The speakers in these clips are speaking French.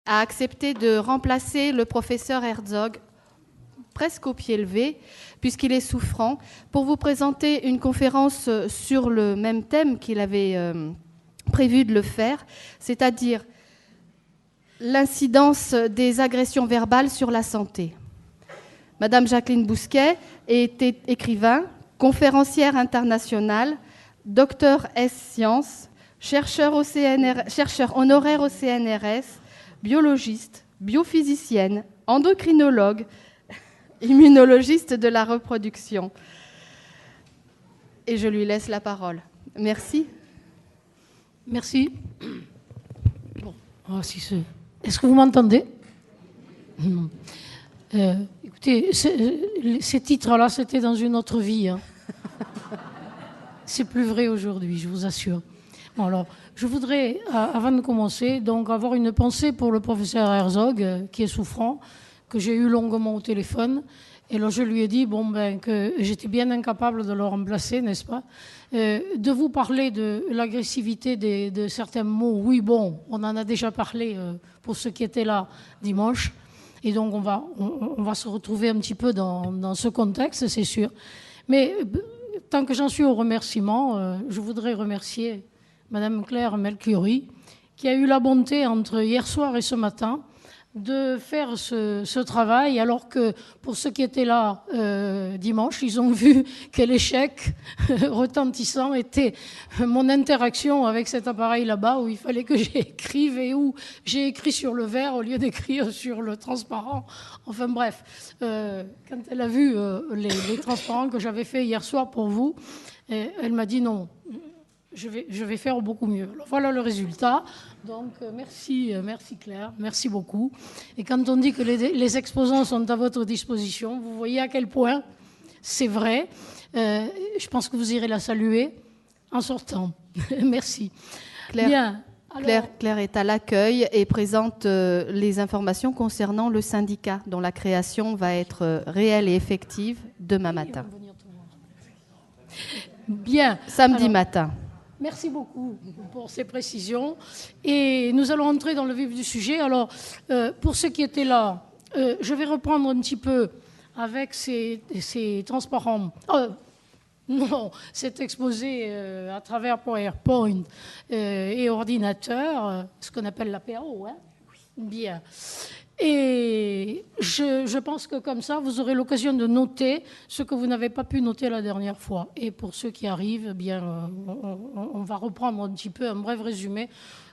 a accepté de remplacer le professeur Herzog, presque au pied levé, puisqu'il est souffrant, pour vous présenter une conférence sur le même thème qu'il avait prévu de le faire, c'est-à-dire l'incidence des agressions verbales sur la santé. Madame Jacqueline Bousquet était écrivain, conférencière internationale, docteur S Sciences, chercheur honoraire au CNRS, biologiste, biophysicienne, endocrinologue, immunologiste de la reproduction. Et je lui laisse la parole. Merci. Merci. Bon, est-ce que vous m'entendez? Écoutez, ces titres-là, c'était dans une autre vie. Hein. C'est plus vrai aujourd'hui, je vous assure. Bon, alors, je voudrais, avant de commencer, donc avoir une pensée pour le professeur Herzog, qui est souffrant, que j'ai eu longuement au téléphone. Et là, je lui ai dit que j'étais bien incapable de le remplacer, n'est-ce pas? De vous parler de l'agressivité de certains mots. Oui, bon, on en a déjà parlé pour ceux qui étaient là dimanche. Et donc, on va se retrouver un petit peu dans ce contexte, c'est sûr. Mais tant que j'en suis au remerciement, je voudrais remercier Madame Claire Melchiori, qui a eu la bonté, entre hier soir et ce matin, de faire ce travail, alors que pour ceux qui étaient là dimanche, ils ont vu que l'échec retentissant était mon interaction avec cet appareil là-bas, où il fallait que j'écrive et où j'ai écrit sur le verre au lieu d'écrire sur le transparent. Enfin bref, quand elle a vu les transparents que j'avais fait hier soir pour vous, elle m'a dit non. Je vais faire beaucoup mieux. Alors, voilà le résultat. Donc, merci Claire, merci beaucoup. Et quand on dit que les exposants sont à votre disposition, vous voyez à quel point c'est vrai. Je pense que vous irez la saluer en sortant. Merci. Bien. Claire est à l'accueil et présente les informations concernant le syndicat, dont la création va être réelle et effective demain matin. Bien. Samedi matin. Merci beaucoup pour ces précisions. Et nous allons entrer dans le vif du sujet. Alors, pour ceux qui étaient là, je vais reprendre un petit peu avec ces transparents. Non, cet exposé à travers PowerPoint et ordinateur, ce qu'on appelle l'apéro. Hein? Bien. Et je pense que comme ça, vous aurez l'occasion de noter ce que vous n'avez pas pu noter la dernière fois. Et pour ceux qui arrivent, on va reprendre un petit peu un bref résumé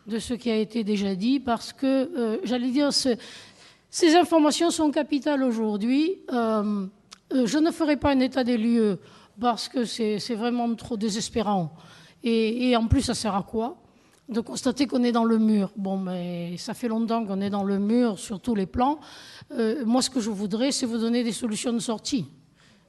de ce qui a été déjà dit, parce que, j'allais dire, ces informations sont capitales aujourd'hui. Je ne ferai pas un état des lieux, parce que c'est vraiment trop désespérant. Et en plus, ça sert à quoi ? De constater qu'on est dans le mur. Bon, mais ça fait longtemps qu'on est dans le mur sur tous les plans. Moi, ce que je voudrais, c'est vous donner des solutions de sortie.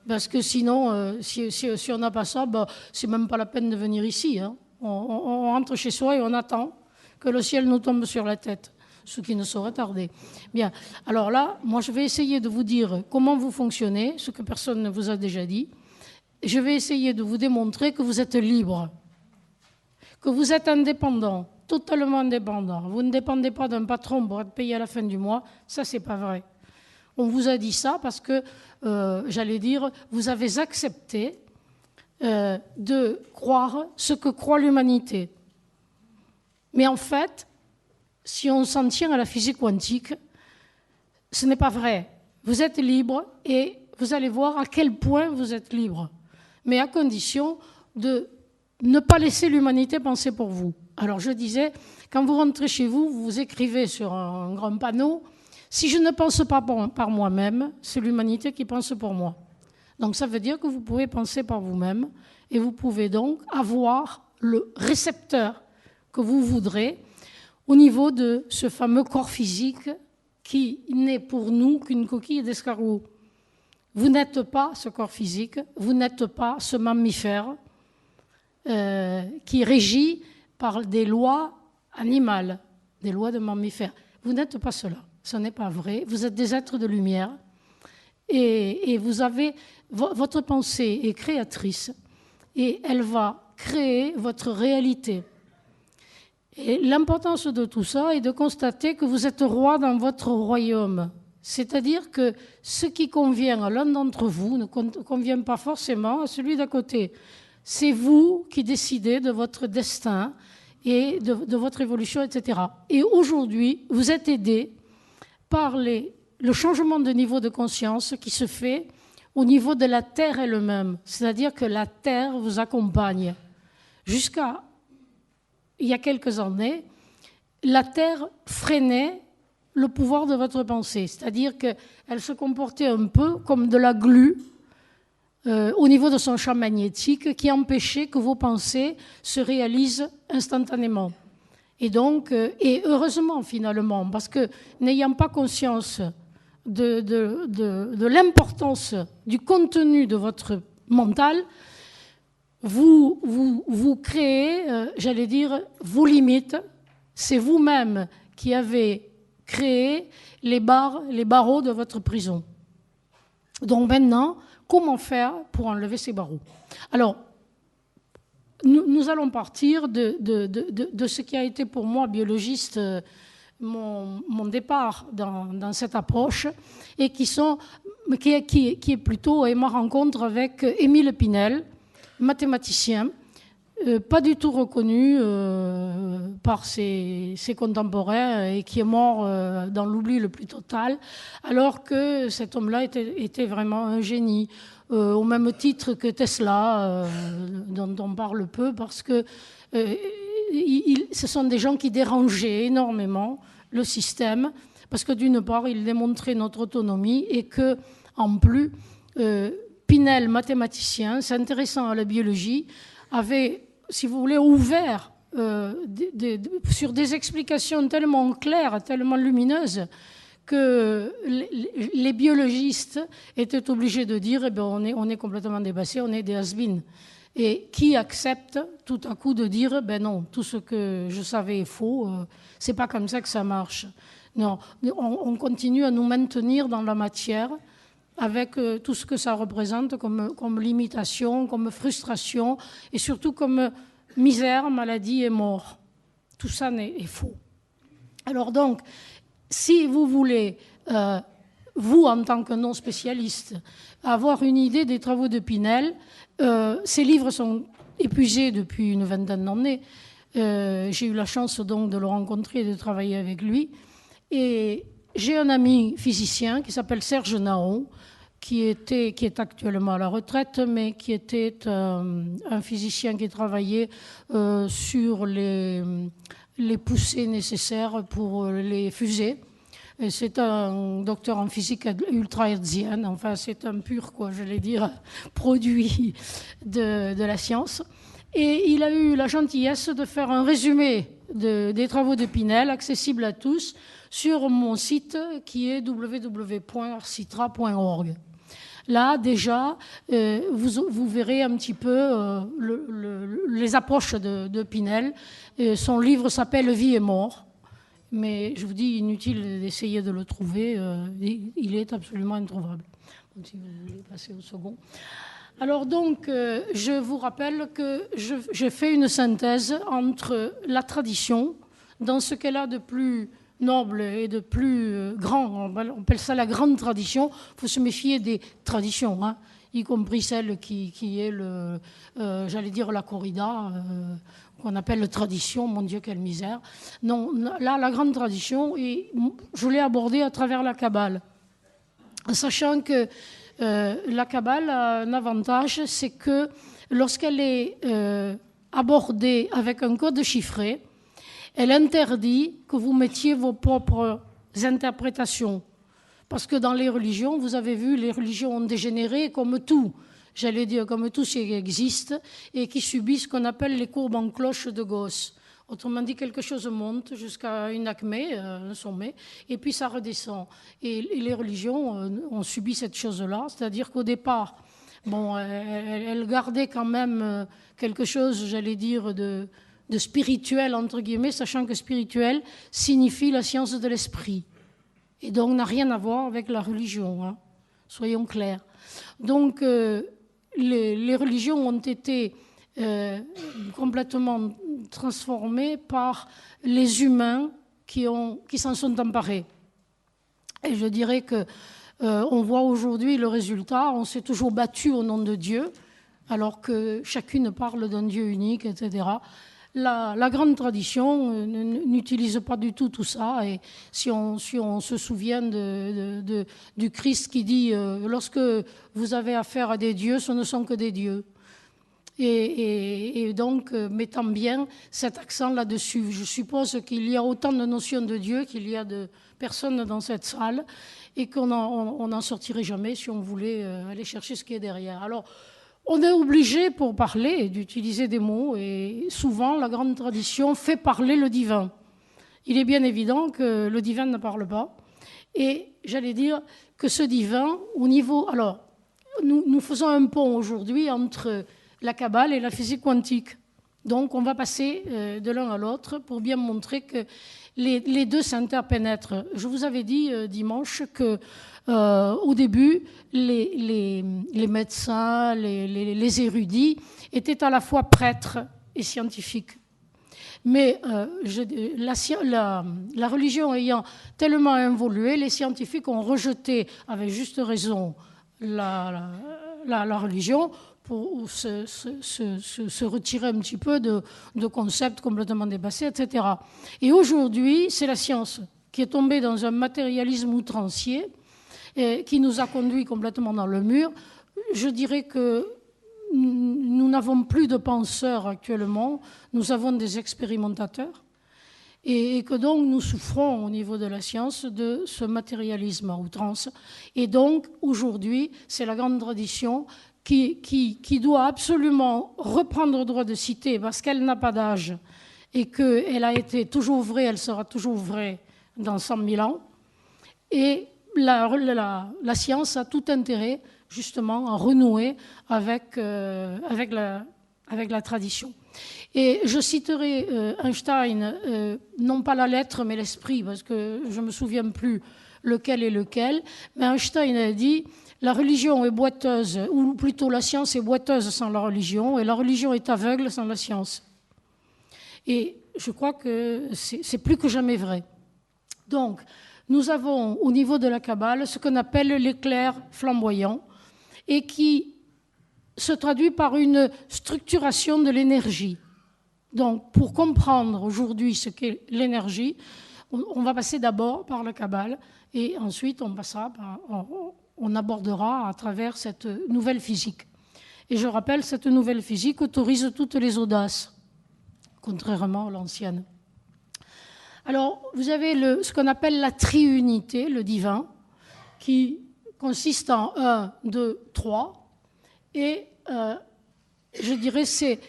Parce que sinon, si on n'a pas ça, c'est même pas la peine de venir ici. Hein. On rentre chez soi et on attend que le ciel nous tombe sur la tête, ce qui ne saurait tarder. Bien. Alors là, moi, je vais essayer de vous dire comment vous fonctionnez, ce que personne ne vous a déjà dit. Je vais essayer de vous démontrer que vous êtes libre, que vous êtes indépendant, totalement indépendant. Vous ne dépendez pas d'un patron pour être payé à la fin du mois. Ça, c'est pas vrai. On vous a dit ça parce que, j'allais dire, vous avez accepté de croire ce que croit l'humanité. Mais en fait, si on s'en tient à la physique quantique, ce n'est pas vrai. Vous êtes libre et vous allez voir à quel point vous êtes libre. Mais à condition de ne pas laisser l'humanité penser pour vous. Alors je disais, quand vous rentrez chez vous, vous écrivez sur un grand panneau, si je ne pense pas par moi-même, c'est l'humanité qui pense pour moi. Donc ça veut dire que vous pouvez penser par vous-même et vous pouvez donc avoir le récepteur que vous voudrez au niveau de ce fameux corps physique qui n'est pour nous qu'une coquille d'escargot. Vous n'êtes pas ce corps physique, vous n'êtes pas ce mammifère qui est régi par des lois animales, des lois de mammifères. Vous n'êtes pas cela, ce n'est pas vrai. Vous êtes des êtres de lumière et vous avez votre pensée est créatrice et elle va créer votre réalité. Et l'importance de tout ça est de constater que vous êtes roi dans votre royaume. C'est-à-dire que ce qui convient à l'un d'entre vous ne convient pas forcément à celui d'à côté. C'est vous qui décidez de votre destin et de votre évolution, etc. Et aujourd'hui, vous êtes aidé par le changement de niveau de conscience qui se fait au niveau de la Terre elle-même. C'est-à-dire que la Terre vous accompagne. Jusqu'à il y a quelques années, la Terre freinait le pouvoir de votre pensée. C'est-à-dire qu'elle se comportait un peu comme de la glu au niveau de son champ magnétique qui empêchait que vos pensées se réalisent instantanément. Et donc, et heureusement finalement, parce que n'ayant pas conscience de l'importance du contenu de votre mental, vous créez, j'allais dire, vos limites. C'est vous-même qui avez créé les barreaux de votre prison. Donc maintenant, comment faire pour enlever ces barreaux? Alors, nous allons partir de ce qui a été pour moi, biologiste, mon départ dans cette approche, et qui est plutôt ma rencontre avec Émile Pinel, mathématicien, pas du tout reconnu par ses contemporains et qui est mort dans l'oubli le plus total, alors que cet homme-là était vraiment un génie, au même titre que Tesla, dont on parle peu, parce que ce sont des gens qui dérangeaient énormément le système, parce que d'une part, ils démontraient notre autonomie et que, en plus, Pinel, mathématicien, s'intéressant à la biologie, avait, si vous voulez, ouvert sur des explications tellement claires, tellement lumineuses, que les biologistes étaient obligés de dire on est complètement dépassés, on est des has-been. Et qui accepte tout à coup de dire non, tout ce que je savais est faux, c'est pas comme ça que ça marche. Non, on continue à nous maintenir dans la matière avec tout ce que ça représente comme limitation, comme frustration et surtout comme misère, maladie et mort. Tout ça est faux. Alors donc, si vous voulez, vous en tant que non-spécialiste, avoir une idée des travaux de Pinel, ces livres sont épuisés depuis une vingtaine d'années. J'ai eu la chance donc de le rencontrer et de travailler avec lui. Et j'ai un ami physicien qui s'appelle Serge Naon, qui est actuellement à la retraite, mais qui était un physicien qui travaillait sur les poussées nécessaires pour les fusées. Et c'est un docteur en physique ultra-hertzienne, enfin c'est un pur, j'allais dire, produit de la science. Et il a eu la gentillesse de faire un résumé des travaux de Pinel, accessible à tous, sur mon site qui est www.arcitra.org. Là, déjà, vous verrez un petit peu les approches de Pinel. Son livre s'appelle « Vie et mort ». Mais je vous dis, inutile d'essayer de le trouver. Il est absolument introuvable. Donc, si vous voulez passer au second. Alors donc, je vous rappelle que je fais une synthèse entre la tradition, dans ce qu'elle a de plus noble et de plus grand, on appelle ça la grande tradition. Il faut se méfier des traditions, y compris celle qui est, j'allais dire, la corrida, qu'on appelle tradition, mon Dieu, quelle misère. Non, là, la grande tradition, et je l'ai abordée à travers la Kabbale, sachant que la Kabbale a un avantage, c'est que lorsqu'elle est abordée avec un code chiffré, elle interdit que vous mettiez vos propres interprétations. Parce que dans les religions, vous avez vu, les religions ont dégénéré comme tout. J'allais dire comme tout ce qui existe et qui subit ce qu'on appelle les courbes en cloche de Gauss. Autrement dit, quelque chose monte jusqu'à une acmé, un sommet, et puis ça redescend. Et les religions ont subi cette chose-là, c'est-à-dire qu'au départ, elles gardaient quand même quelque chose, j'allais dire, de spirituel, entre guillemets, sachant que spirituel signifie la science de l'esprit. Et donc n'a rien à voir avec la religion, soyons clairs. Donc les religions ont été complètement transformée par les humains qui s'en sont emparés. Et je dirais que on voit aujourd'hui le résultat. On s'est toujours battu au nom de Dieu, alors que chacune parle d'un Dieu unique, etc. La grande tradition n'utilise pas du tout ça. Et si on se souvient du Christ qui dit lorsque vous avez affaire à des dieux, ce ne sont que des dieux. Et donc, mettant bien cet accent là-dessus. Je suppose qu'il y a autant de notions de Dieu qu'il y a de personnes dans cette salle et qu'on n'en sortirait jamais si on voulait aller chercher ce qui est derrière. Alors, on est obligé, pour parler, d'utiliser des mots, et souvent, la grande tradition fait parler le divin. Il est bien évident que le divin ne parle pas, et j'allais dire que ce divin, au niveau... Alors, nous faisons un pont aujourd'hui entre la Kabbale et la physique quantique. Donc, on va passer de l'un à l'autre pour bien montrer que les deux s'interpénètrent. Je vous avais dit dimanche que au début, les médecins, les érudits étaient à la fois prêtres et scientifiques. Mais la religion ayant tellement évolué, les scientifiques ont rejeté, avec juste raison, la religion pour se retirer un petit peu de concepts complètement dépassés, etc. Et aujourd'hui, c'est la science qui est tombée dans un matérialisme outrancier et qui nous a conduits complètement dans le mur. Je dirais que nous n'avons plus de penseurs actuellement, nous avons des expérimentateurs, et que donc nous souffrons au niveau de la science de ce matérialisme à outrance. Et donc, aujourd'hui, c'est la grande tradition qui doit absolument reprendre le droit de citer parce qu'elle n'a pas d'âge et qu'elle a été toujours vraie, elle sera toujours vraie dans 100 000 ans. Et la science a tout intérêt, justement, à renouer avec la tradition. Et je citerai Einstein, non pas la lettre, mais l'esprit, parce que je ne me souviens plus lequel est lequel. Mais Einstein a dit... La religion est boiteuse, ou plutôt la science est boiteuse sans la religion, et la religion est aveugle sans la science. Et je crois que c'est plus que jamais vrai. Donc, nous avons au niveau de la Kabbale ce qu'on appelle l'éclair flamboyant, et qui se traduit par une structuration de l'énergie. Donc, pour comprendre aujourd'hui ce qu'est l'énergie, on va passer d'abord par la Kabbale, et ensuite on passera par... on abordera à travers cette nouvelle physique. Et je rappelle, cette nouvelle physique autorise toutes les audaces, contrairement à l'ancienne. Alors, vous avez ce qu'on appelle la triunité, le divin, qui consiste en 1, 2, 3, et je dirais c'est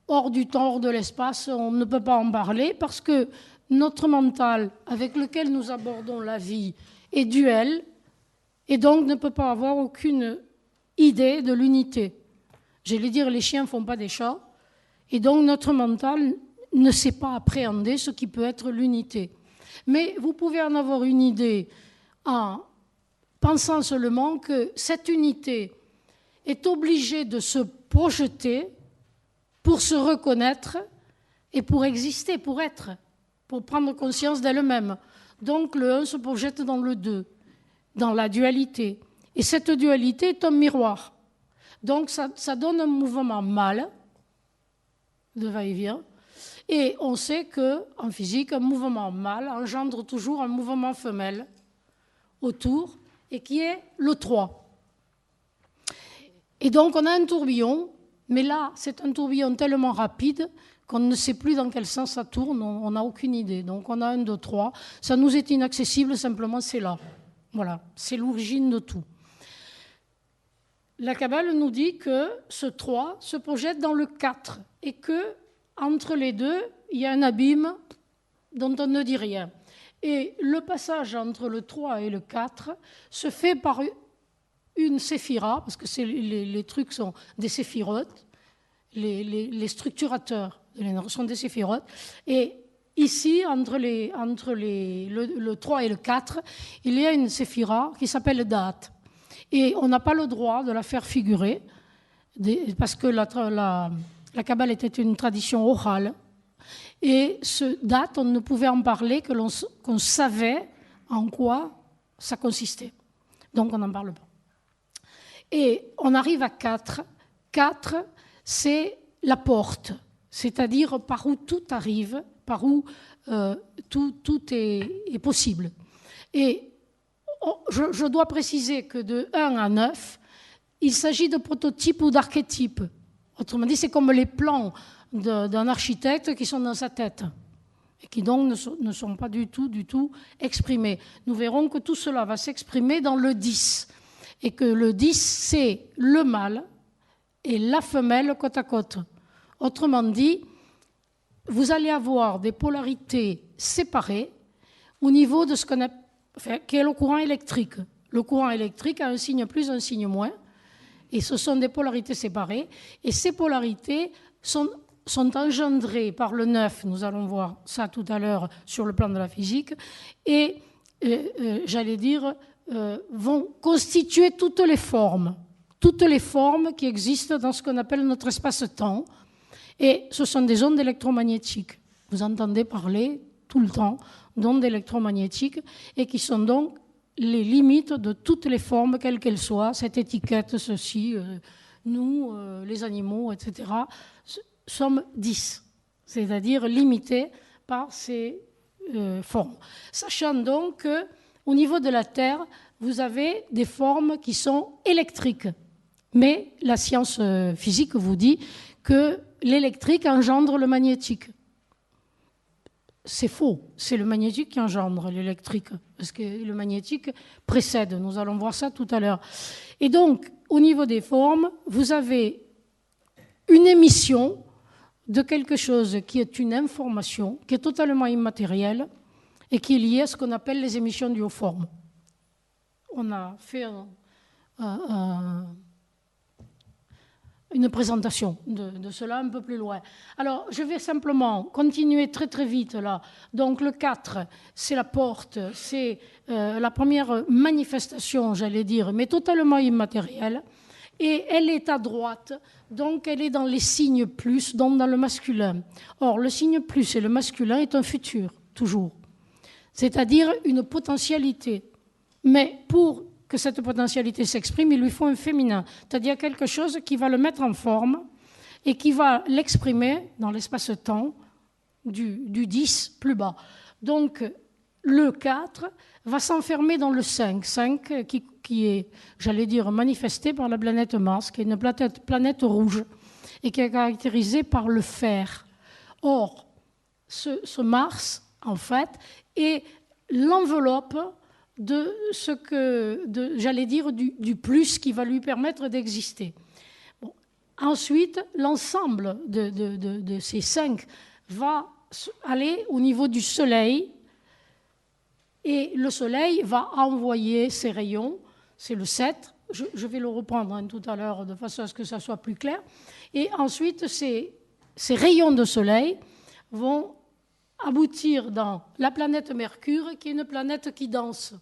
hors du temps, hors de l'espace, on ne peut pas en parler, parce que notre mental, avec lequel nous abordons la vie, est duel, et donc ne peut pas avoir aucune idée de l'unité. J'allais dire, les chiens ne font pas des chats, et donc notre mental ne sait pas appréhender ce qui peut être l'unité. Mais vous pouvez en avoir une idée en pensant seulement que cette unité est obligée de se projeter pour se reconnaître et pour exister, pour être, pour prendre conscience d'elle-même. Donc le 1 se projette dans le 2. Dans la dualité. Et cette dualité est un miroir. Donc ça donne un mouvement mâle, de va-et-vient, et on sait qu'en physique, un mouvement mâle engendre toujours un mouvement femelle autour, et qui est le 3. Et donc on a un tourbillon, mais là c'est un tourbillon tellement rapide qu'on ne sait plus dans quel sens ça tourne, on n'a aucune idée. Donc on a 1, 2, 3, ça nous est inaccessible, simplement c'est là. Voilà, c'est l'origine de tout. La Kabbale nous dit que ce 3 se projette dans le 4 et qu'entre les deux, il y a un abîme dont on ne dit rien. Et le passage entre le 3 et le 4 se fait par une séphira, parce que les trucs sont des séphirotes, les structurateurs de l'énergie sont des séphirotes, et ici, entre le 3 et le 4, il y a une séphira qui s'appelle Da'at. Et on n'a pas le droit de la faire figurer, parce que La Kabbale était une tradition orale. Et ce date, on ne pouvait en parler que qu'on savait en quoi ça consistait. Donc on n'en parle pas. Et on arrive à 4. 4, c'est la porte, c'est-à-dire par où tout arrive, par où tout est possible. Et je dois préciser que de 1 à 9, il s'agit de prototypes ou d'archétypes. Autrement dit, c'est comme les plans d'un architecte qui sont dans sa tête et qui donc ne sont pas du tout exprimés. Nous verrons que tout cela va s'exprimer dans le 10 et que le 10, c'est le mâle et la femelle côte à côte. Autrement dit, vous allez avoir des polarités séparées au niveau de ce qu'on a, qu'est le courant électrique. Le courant électrique a un signe plus, un signe moins, et ce sont des polarités séparées, et ces polarités sont engendrées par le 9, nous allons voir ça tout à l'heure sur le plan de la physique, et j'allais dire, vont constituer toutes les formes qui existent dans ce qu'on appelle notre espace-temps, et ce sont des ondes électromagnétiques. Vous entendez parler tout le temps d'ondes électromagnétiques, et qui sont donc les limites de toutes les formes, quelles qu'elles soient, cette étiquette, ceci, nous, les animaux, etc., sommes 10, c'est-à-dire limités par ces formes. Sachant donc qu'au niveau de la Terre, vous avez des formes qui sont électriques. Mais la science physique vous dit que l'électrique engendre le magnétique. C'est faux, c'est le magnétique qui engendre l'électrique, parce que le magnétique précède, nous allons voir ça tout à l'heure. Et donc, au niveau des formes, vous avez une émission de quelque chose qui est une information, qui est totalement immatérielle, et qui est liée à ce qu'on appelle les émissions duoformes. On a fait une présentation de cela un peu plus loin. Alors, je vais simplement continuer très très vite là. Donc, le 4, c'est la porte, c'est la première manifestation, j'allais dire, mais totalement immatérielle. Et elle est à droite, donc elle est dans les signes plus, donc dans le masculin. Or, le signe plus et le masculin est un futur, toujours. C'est-à-dire une potentialité. Mais pour que cette potentialité s'exprime, il lui faut un féminin, c'est-à-dire quelque chose qui va le mettre en forme et qui va l'exprimer dans l'espace-temps du 10 plus bas. Donc, le 4 va s'enfermer dans le 5 qui est, j'allais dire, manifesté par la planète Mars, qui est une planète rouge et qui est caractérisée par le fer. Or, ce Mars, en fait, est l'enveloppe de ce que, j'allais dire, du plus qui va lui permettre d'exister. Bon. Ensuite, l'ensemble de ces 5 va aller au niveau du Soleil, et le Soleil va envoyer ses rayons, c'est le 7, je vais le reprendre tout à l'heure de façon à ce que ça soit plus clair, et ensuite ces rayons de Soleil vont aboutir dans la planète Mercure, qui est une planète qui danse,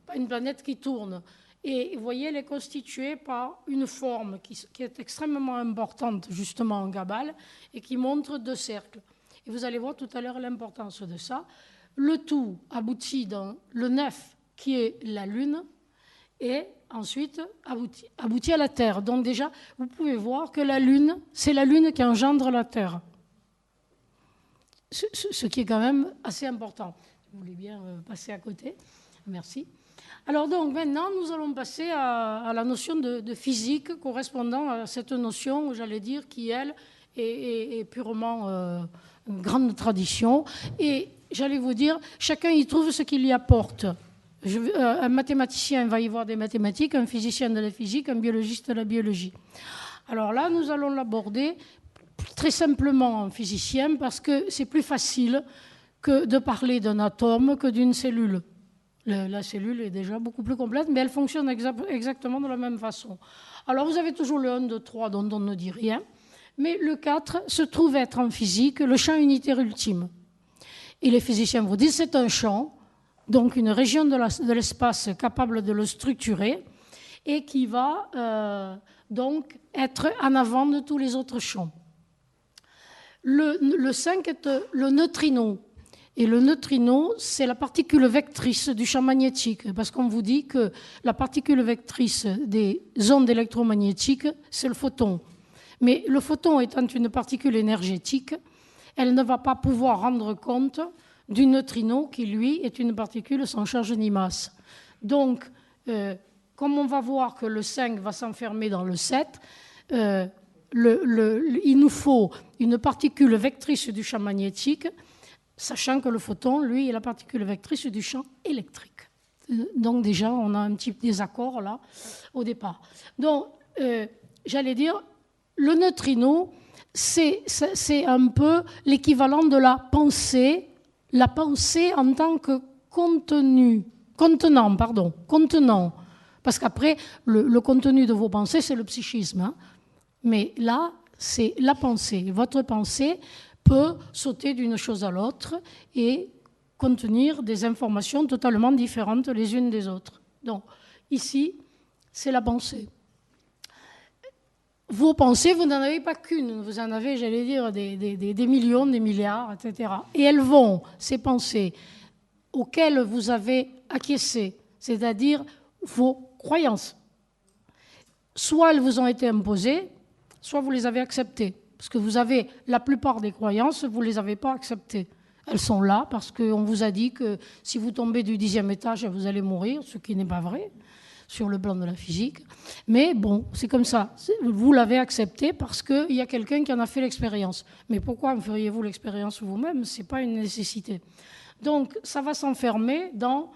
pas une planète qui tourne. Et vous voyez, elle est constituée par une forme qui est extrêmement importante, justement, en Kabbale, et qui montre 2 cercles. Et vous allez voir tout à l'heure l'importance de ça. Le tout aboutit dans le 9, qui est la Lune, et ensuite aboutit à la Terre. Donc déjà, vous pouvez voir que la Lune, c'est la Lune qui engendre la Terre. Ce qui est quand même assez important. Vous voulez bien passer à côté. Merci. Alors donc maintenant, nous allons passer à la notion de physique correspondant à cette notion, j'allais dire, qui, elle, est purement une grande tradition. Et j'allais vous dire, chacun y trouve ce qu'il y apporte. Un mathématicien va y voir des mathématiques, un physicien de la physique, un biologiste de la biologie. Alors là, nous allons l'aborder très simplement en physicien, parce que c'est plus facile que de parler d'un atome que d'une cellule. La cellule est déjà beaucoup plus complète, mais elle fonctionne exactement de la même façon. Alors vous avez toujours le 1, 2, 3 dont on ne dit rien, mais le 4 se trouve être en physique le champ unitaire ultime. Et les physiciens vous disent que c'est un champ, donc une région de l'espace capable de le structurer, et qui va donc être en avant de tous les autres champs. Le 5 est le neutrino. Et le neutrino, c'est la particule vectrice du champ magnétique. Parce qu'on vous dit que la particule vectrice des ondes électromagnétiques, c'est le photon. Mais le photon étant une particule énergétique, elle ne va pas pouvoir rendre compte du neutrino qui, lui, est une particule sans charge ni masse. Donc, comme on va voir que le 5 va s'enfermer dans le 7, il nous faut une particule vectrice du champ magnétique, sachant que le photon, lui, est la particule vectrice du champ électrique. Donc déjà, on a un petit désaccord là, au départ. Donc, j'allais dire, le neutrino, c'est un peu l'équivalent de la pensée en tant que contenant. Parce qu'après, le contenu de vos pensées, c'est le psychisme. Hein. Mais là, c'est la pensée. Votre pensée peut sauter d'une chose à l'autre et contenir des informations totalement différentes les unes des autres. Donc, ici, c'est la pensée. Vos pensées, vous n'en avez pas qu'une, vous en avez, j'allais dire, des millions, des milliards, etc. Et elles vont, ces pensées, auxquelles vous avez acquiescé, c'est-à-dire vos croyances. Soit elles vous ont été imposées, soit vous les avez acceptées. Parce que vous avez la plupart des croyances, vous ne les avez pas acceptées. Elles sont là parce qu'on vous a dit que si vous tombez du 10e étage, vous allez mourir, ce qui n'est pas vrai sur le plan de la physique. Mais bon, c'est comme ça. Vous l'avez accepté parce qu'il y a quelqu'un qui en a fait l'expérience. Mais pourquoi en feriez-vous l'expérience vous-même? Ce n'est pas une nécessité. Donc, ça va s'enfermer dans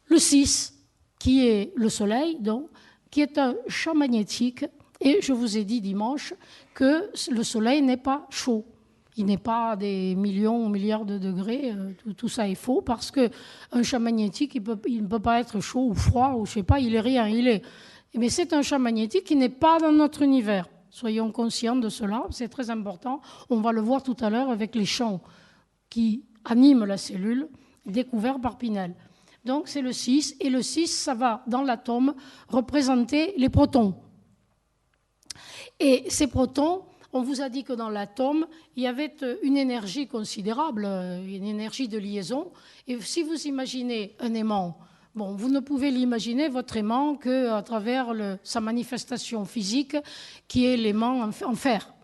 le 6, qui est le Soleil, donc, qui est un champ magnétique. Et je vous ai dit dimanche que le Soleil n'est pas chaud. Il n'est pas à des millions ou milliards de degrés. Tout ça est faux parce qu'un champ magnétique, il ne peut pas être chaud ou froid ou je ne sais pas, il est rien. Mais c'est un champ magnétique qui n'est pas dans notre univers. Soyons conscients de cela, c'est très important. On va le voir tout à l'heure avec les champs qui animent la cellule, découverts par Pinel. Donc c'est le 6, et le 6, ça va, dans l'atome, représenter les protons. Et ces protons, on vous a dit que dans l'atome, il y avait une énergie considérable, une énergie de liaison. Et si vous imaginez un aimant, bon, vous ne pouvez l'imaginer, votre aimant, qu'à travers sa manifestation physique, qui est l'aimant en fer.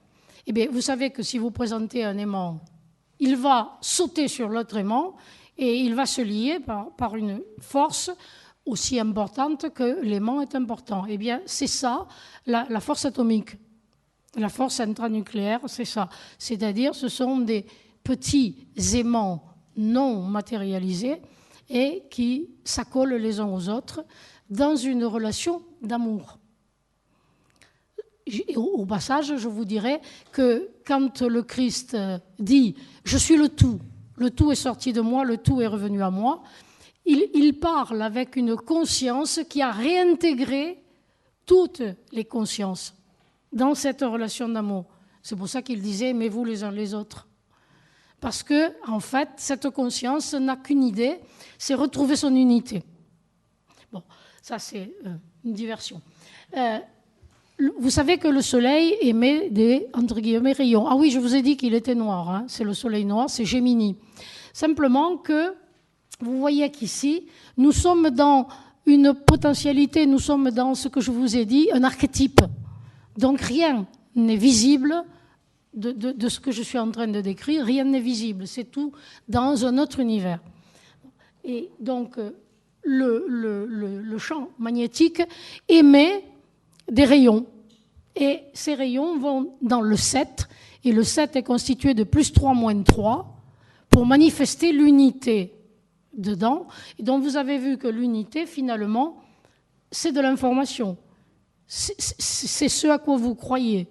Eh bien, vous savez que si vous présentez un aimant, il va sauter sur l'autre aimant et il va se lier par une force aussi importante que l'aimant est important. Eh bien, c'est ça, la force atomique. La force intranucléaire, c'est ça. C'est-à-dire, ce sont des petits aimants non matérialisés et qui s'accolent les uns aux autres dans une relation d'amour. Au passage, je vous dirais que quand le Christ dit « Je suis le tout est sorti de moi, le tout est revenu à moi », il parle avec une conscience qui a réintégré toutes les consciences dans cette relation d'amour. C'est pour ça qu'il disait « aimez-vous les uns les autres ». Parce que, en fait, cette conscience n'a qu'une idée, c'est retrouver son unité. Bon, ça c'est une diversion. Vous savez que le Soleil émet des, entre guillemets, rayons. Ah oui, je vous ai dit qu'il était noir, hein. C'est le Soleil noir, c'est Gémini. Simplement que, vous voyez qu'ici, nous sommes dans une potentialité, nous sommes dans ce que je vous ai dit, un archétype. Donc rien n'est visible de ce que je suis en train de décrire, rien n'est visible, c'est tout dans un autre univers. Et donc le champ magnétique émet des rayons, et ces rayons vont dans le 7, et le 7 est constitué de plus 3 moins 3, pour manifester l'unité dedans. Et donc vous avez vu que l'unité, finalement, c'est de l'information. C'est ce à quoi vous croyez.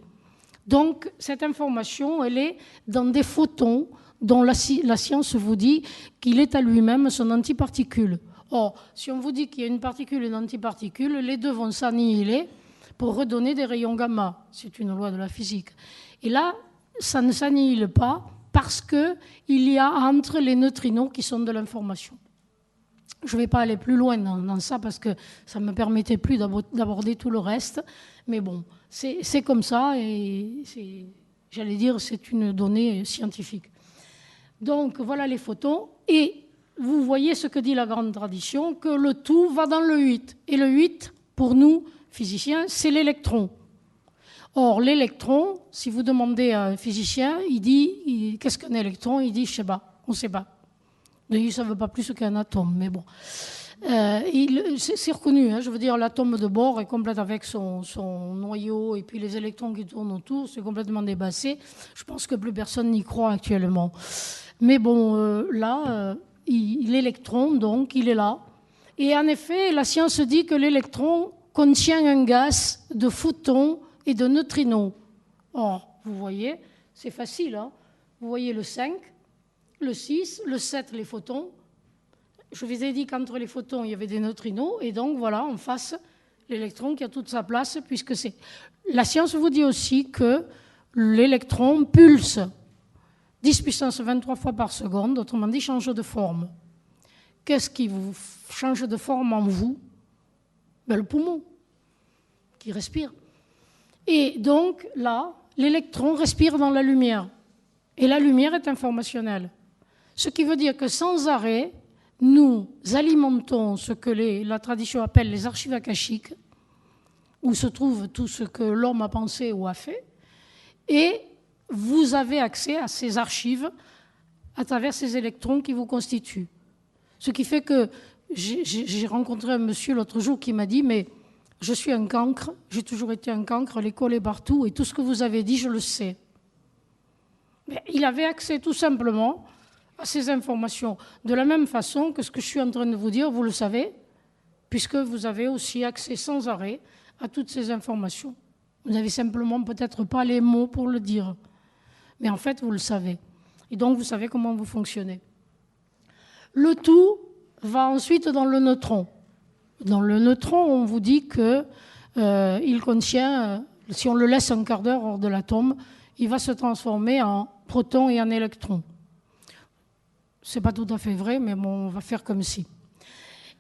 Donc, cette information, elle est dans des photons dont la science vous dit qu'il est à lui-même son antiparticule. Or, si on vous dit qu'il y a une particule et une antiparticule, les deux vont s'annihiler pour redonner des rayons gamma. C'est une loi de la physique. Et là, ça ne s'annihile pas parce qu'il y a entre les neutrinos qui sont de l'information. Je ne vais pas aller plus loin dans ça parce que ça ne me permettait plus d'aborder tout le reste. Mais bon, c'est comme ça et j'allais dire, c'est une donnée scientifique. Donc, voilà les photons. Et vous voyez ce que dit la grande tradition, que le tout va dans le 8. Et le 8, pour nous, physiciens, c'est l'électron. Or, l'électron, si vous demandez à un physicien, il dit, qu'est-ce qu'un électron? Il dit, je ne sais pas, on ne sait pas. Il ne savent pas plus qu'un atome, mais bon. C'est reconnu, hein, je veux dire, l'atome de bord est complète avec son noyau et puis les électrons qui tournent autour, c'est complètement dépassé. Je pense que plus personne n'y croit actuellement. Mais bon, l'électron, donc, il est là. Et en effet, la science dit que l'électron contient un gaz de photons et de neutrinos. Or, vous voyez, c'est facile, hein. Vous voyez le 5, le 6, le 7, les photons. Je vous ai dit qu'entre les photons, il y avait des neutrinos. Et donc, voilà, en face, l'électron qui a toute sa place, puisque c'est... La science vous dit aussi que l'électron pulse 10 puissance 23 fois par seconde, autrement dit, change de forme. Qu'est-ce qui vous change de forme en vous? Ben, le poumon, qui respire. Et donc, là, l'électron respire dans la lumière. Et la lumière est informationnelle. Ce qui veut dire que sans arrêt, nous alimentons ce que la tradition appelle les archives akashiques, où se trouve tout ce que l'homme a pensé ou a fait, et vous avez accès à ces archives à travers ces électrons qui vous constituent. Ce qui fait que j'ai rencontré un monsieur l'autre jour qui m'a dit « Mais je suis un cancre, j'ai toujours été un cancre, l'école est partout, et tout ce que vous avez dit, je le sais. » Mais il avait accès tout simplement à ces informations. De la même façon que ce que je suis en train de vous dire, vous le savez, puisque vous avez aussi accès sans arrêt à toutes ces informations. Vous n'avez simplement peut-être pas les mots pour le dire. Mais en fait, vous le savez. Et donc, vous savez comment vous fonctionnez. Le tout va ensuite dans le neutron. Dans le neutron, on vous dit qu'il contient, si on le laisse un quart d'heure hors de l'atome, il va se transformer en proton et en électron. Ce n'est pas tout à fait vrai, mais bon, on va faire comme si.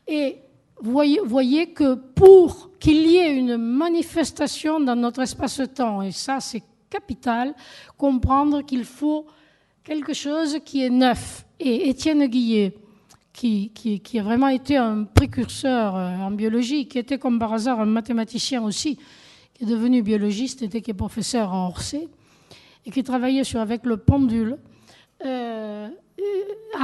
Et vous voyez que pour qu'il y ait une manifestation dans notre espace-temps, et ça c'est capital, comprendre qu'il faut quelque chose qui est neuf. Et Étienne Guillet, qui a vraiment été un précurseur en biologie, qui était comme par hasard un mathématicien aussi, qui est devenu biologiste et qui est professeur à Orsay, et qui travaillait avec le pendule,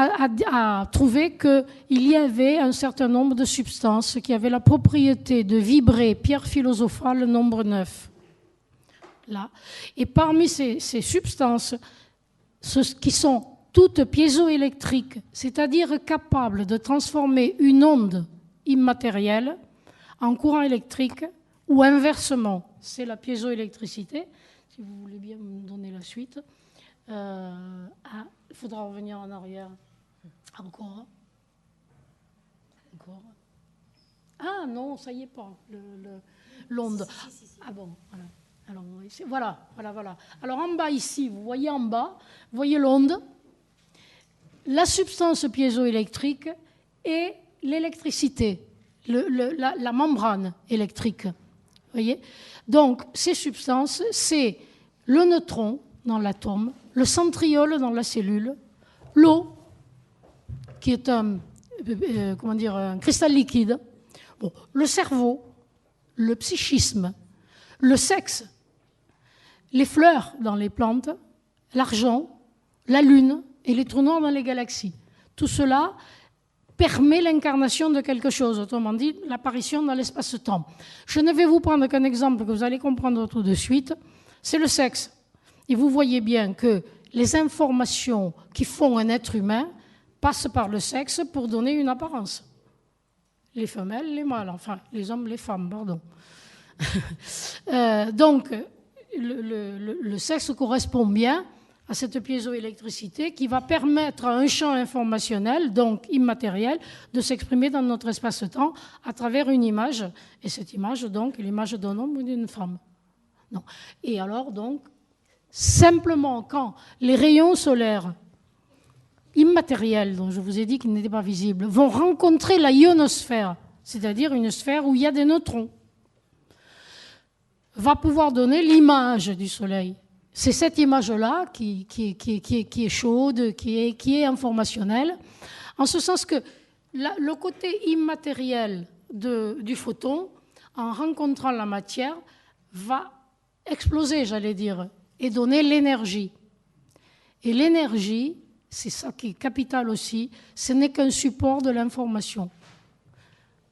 a trouvé qu'il y avait un certain nombre de substances qui avaient la propriété de vibrer pierre philosophale nombre 9. Là. Et parmi ces substances, qui sont toutes piézoélectriques, c'est-à-dire capables de transformer une onde immatérielle en courant électrique ou inversement, c'est la piézoélectricité. Si vous voulez bien me donner la suite. Il faudra revenir en arrière. Encore. Ah non, ça y est pas, l'onde. Si. Ah bon, voilà. Alors, voilà. Alors en bas ici, vous voyez en bas, vous voyez l'onde, la substance piézoélectrique et l'électricité, la membrane électrique. Vous voyez? Donc ces substances, c'est le neutron dans l'atome, le centriole dans la cellule, l'eau, qui est un cristal liquide, bon, le cerveau, le psychisme, le sexe, les fleurs dans les plantes, l'argent, la lune et les trous noirs dans les galaxies. Tout cela permet l'incarnation de quelque chose, autrement dit, l'apparition dans l'espace-temps. Je ne vais vous prendre qu'un exemple que vous allez comprendre tout de suite, c'est le sexe. Et vous voyez bien que les informations qui font un être humain passent par le sexe pour donner une apparence. Les femelles, les mâles, enfin, les hommes, les femmes, pardon. Donc, le sexe correspond bien à cette piézoélectricité qui va permettre à un champ informationnel, donc immatériel, de s'exprimer dans notre espace-temps à travers une image. Et cette image, donc, est l'image d'un homme ou d'une femme. Non. Et alors, donc, simplement quand les rayons solaires immatériels, dont je vous ai dit qu'ils n'étaient pas visibles, vont rencontrer la ionosphère, c'est-à-dire une sphère où il y a des neutrons, va pouvoir donner l'image du Soleil. c'est cette image-là qui est chaude, qui est informationnelle, en ce sens que le côté immatériel du photon, en rencontrant la matière, va exploser, j'allais dire, et donner l'énergie. Et l'énergie, c'est ça qui est capital aussi, ce n'est qu'un support de l'information.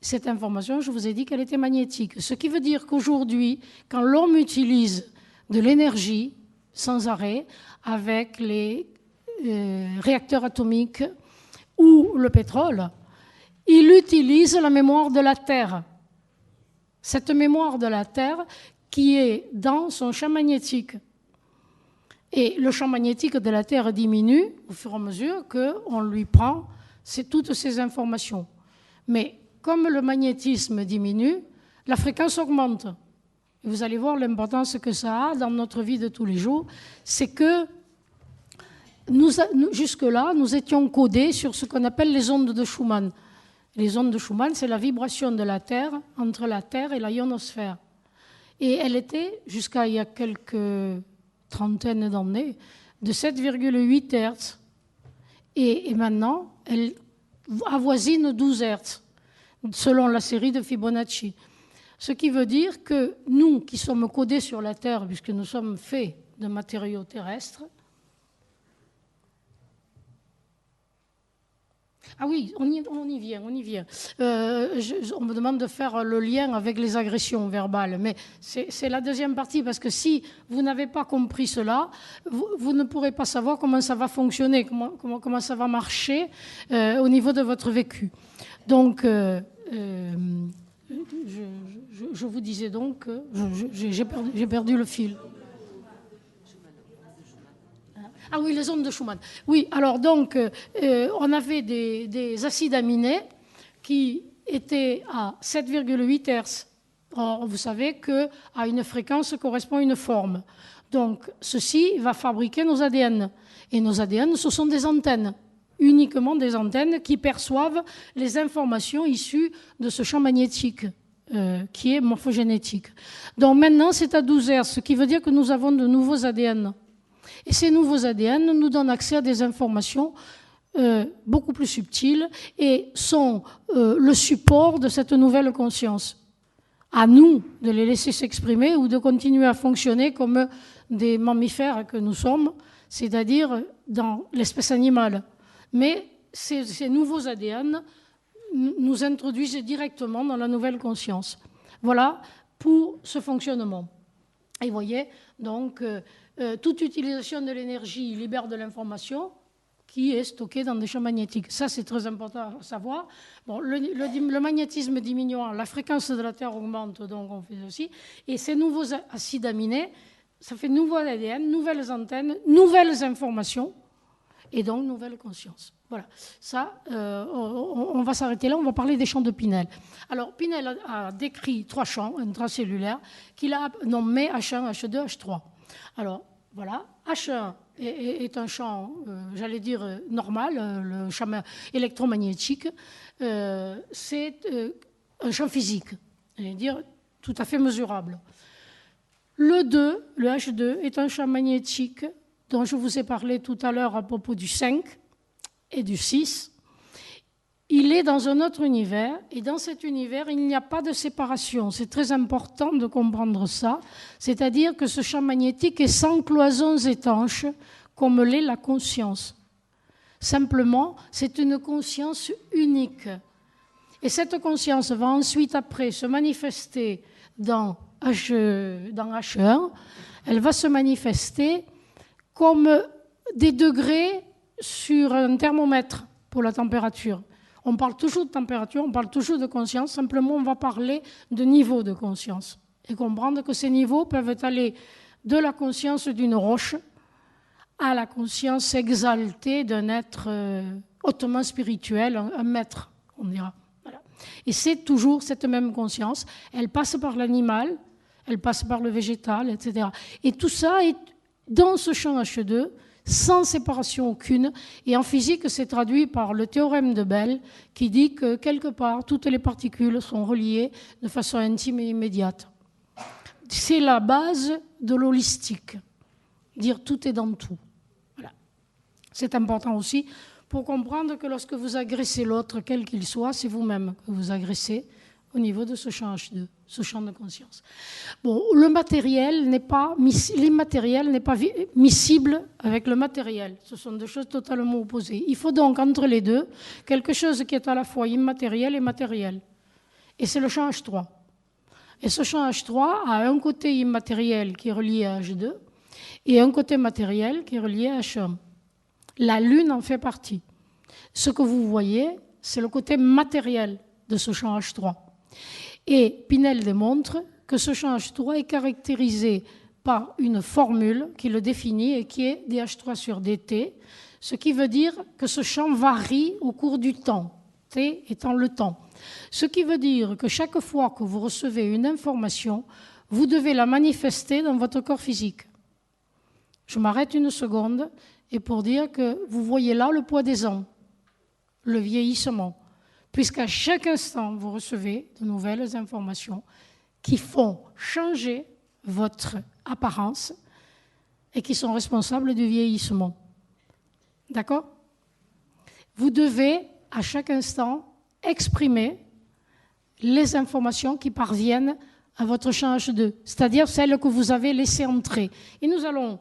Cette information, je vous ai dit qu'elle était magnétique. Ce qui veut dire qu'aujourd'hui, quand l'homme utilise de l'énergie sans arrêt, avec les réacteurs atomiques ou le pétrole, il utilise la mémoire de la Terre. Cette mémoire de la Terre qui est dans son champ magnétique. Et le champ magnétique de la Terre diminue au fur et à mesure qu'on lui prend toutes ces informations. Mais comme le magnétisme diminue, la fréquence augmente. Et vous allez voir l'importance que ça a dans notre vie de tous les jours. C'est que jusque-là, nous étions codés sur ce qu'on appelle les ondes de Schumann. Les ondes de Schumann, c'est la vibration de la Terre entre la Terre et la ionosphère. Et elle était, jusqu'à il y a quelques trentaines d'années, de 7,8 Hz. Et maintenant, elle avoisine 12 Hz, selon la série de Fibonacci. Ce qui veut dire que nous, qui sommes codés sur la Terre, puisque nous sommes faits de matériaux terrestres, ah oui, on y vient. On me demande de faire le lien avec les agressions verbales, mais c'est la deuxième partie, parce que si vous n'avez pas compris cela, vous ne pourrez pas savoir comment ça va fonctionner, comment ça va marcher au niveau de votre vécu. Donc, je vous disais donc que j'ai perdu le fil. Ah oui, les ondes de Schumann. Oui, alors donc, on avait des acides aminés qui étaient à 7,8 Hz. Or, vous savez qu'à une fréquence correspond une forme. Donc, ceci va fabriquer nos ADN. Et nos ADN, ce sont des antennes, uniquement des antennes qui perçoivent les informations issues de ce champ magnétique qui est morphogénétique. Donc maintenant, c'est à 12 Hz, ce qui veut dire que nous avons de nouveaux ADN. Et ces nouveaux ADN nous donnent accès à des informations beaucoup plus subtiles et sont le support de cette nouvelle conscience. À nous de les laisser s'exprimer ou de continuer à fonctionner comme des mammifères que nous sommes, c'est-à-dire dans l'espèce animale. Mais ces nouveaux ADN nous introduisent directement dans la nouvelle conscience. Voilà pour ce fonctionnement. Et vous voyez, donc, toute utilisation de l'énergie libère de l'information qui est stockée dans des champs magnétiques. Ça, c'est très important à savoir. Bon, le magnétisme diminuant, la fréquence de la Terre augmente, donc on fait aussi. Et ces nouveaux acides aminés, ça fait nouveau ADN, nouvelles antennes, nouvelles informations, et donc nouvelle conscience. Voilà. Ça, on va s'arrêter là, on va parler des champs de Pinel. Alors, Pinel a décrit 3 champs intracellulaires qu'il a nommés H1, H2, H3. Alors, voilà, H1 est un champ, j'allais dire, normal, le champ électromagnétique. C'est un champ physique, j'allais dire, tout à fait mesurable. Le H2, est un champ magnétique dont je vous ai parlé tout à l'heure à propos du 5 et du 6. Il est dans un autre univers, et dans cet univers, il n'y a pas de séparation. C'est très important de comprendre ça. C'est-à-dire que ce champ magnétique est sans cloisons étanches, comme l'est la conscience. Simplement, c'est une conscience unique. Et cette conscience va ensuite, après, se manifester dans H1. Elle va se manifester comme des degrés sur un thermomètre pour la température. On parle toujours de température, on parle toujours de conscience, simplement on va parler de niveau de conscience et comprendre que ces niveaux peuvent aller de la conscience d'une roche à la conscience exaltée d'un être hautement spirituel, un maître, on dira. Voilà. Et c'est toujours cette même conscience, elle passe par l'animal, elle passe par le végétal, etc. Et tout ça est dans ce champ H2, sans séparation aucune. Et en physique, c'est traduit par le théorème de Bell, qui dit que quelque part, toutes les particules sont reliées de façon intime et immédiate. C'est la base de l'holistique. dire tout est dans tout. Voilà. C'est important aussi pour comprendre que lorsque vous agressez l'autre, quel qu'il soit, c'est vous-même que vous agressez au niveau de ce champ H2, ce champ de conscience. Bon, l'immatériel n'est pas miscible avec le matériel. Ce sont deux choses totalement opposées. Il faut donc, entre les deux, quelque chose qui est à la fois immatériel et matériel. Et c'est le champ H3. Et ce champ H3 a un côté immatériel qui est relié à H2 et un côté matériel qui est relié à H1. La Lune en fait partie. Ce que vous voyez, c'est le côté matériel de ce champ H3. Et Pinel démontre que ce champ H3 est caractérisé par une formule qui le définit et qui est dH3 sur dt, ce qui veut dire que ce champ varie au cours du temps, t étant le temps. Ce qui veut dire que chaque fois que vous recevez une information, vous devez la manifester dans votre corps physique. Je m'arrête une seconde et pour dire que vous voyez là le poids des ans, le vieillissement, puisqu'à chaque instant, vous recevez de nouvelles informations qui font changer votre apparence et qui sont responsables du vieillissement. D'accord ? Vous devez, à chaque instant, exprimer les informations qui parviennent à votre champ H2, c'est-à-dire celles que vous avez laissées entrer. Et nous allons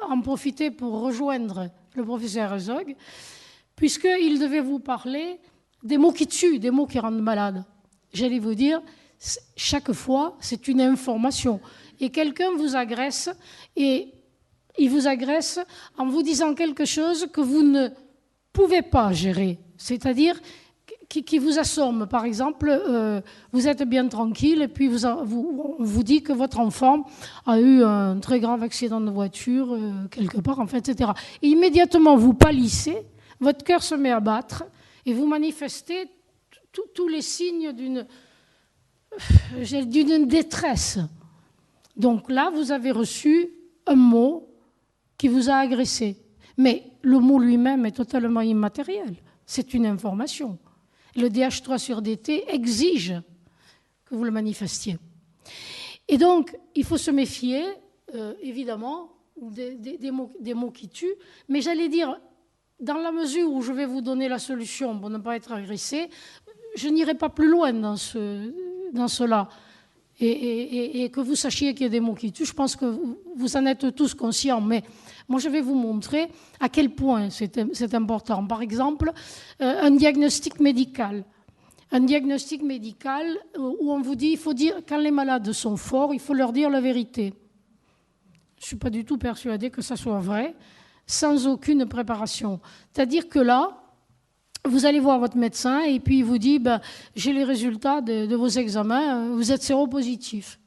en profiter pour rejoindre le professeur Herzog, puisqu'il devait vous parler des mots qui tuent, des mots qui rendent malade. J'allais vous dire, chaque fois, c'est une information. Et quelqu'un vous agresse, et il vous agresse en vous disant quelque chose que vous ne pouvez pas gérer. C'est-à-dire qui vous assomme. Par exemple, vous êtes bien tranquille, et puis on vous dit que votre enfant a eu un très grave accident de voiture, quelque part, enfin, etc. Et immédiatement, vous pâlissez, votre cœur se met à battre, et vous manifestez tous les signes d'une détresse. Donc là, vous avez reçu un mot qui vous a agressé. Mais le mot lui-même est totalement immatériel. C'est une information. Le dH3 sur dt exige que vous le manifestiez. Et donc, il faut se méfier, évidemment, des mots qui tuent, mais j'allais dire, dans la mesure où je vais vous donner la solution pour ne pas être agressé, je n'irai pas plus loin dans cela. Et que vous sachiez qu'il y a des mots qui tuent, je pense que vous en êtes tous conscients, mais moi je vais vous montrer à quel point c'est important. Par exemple, un diagnostic médical. Un diagnostic médical où on vous dit, il faut dire, quand les malades sont forts, il faut leur dire la vérité. Je ne suis pas du tout persuadée que ça soit vrai, sans aucune préparation. C'est-à-dire que là, vous allez voir votre médecin et puis il vous dit j'ai les résultats de vos examens, vous êtes séropositif.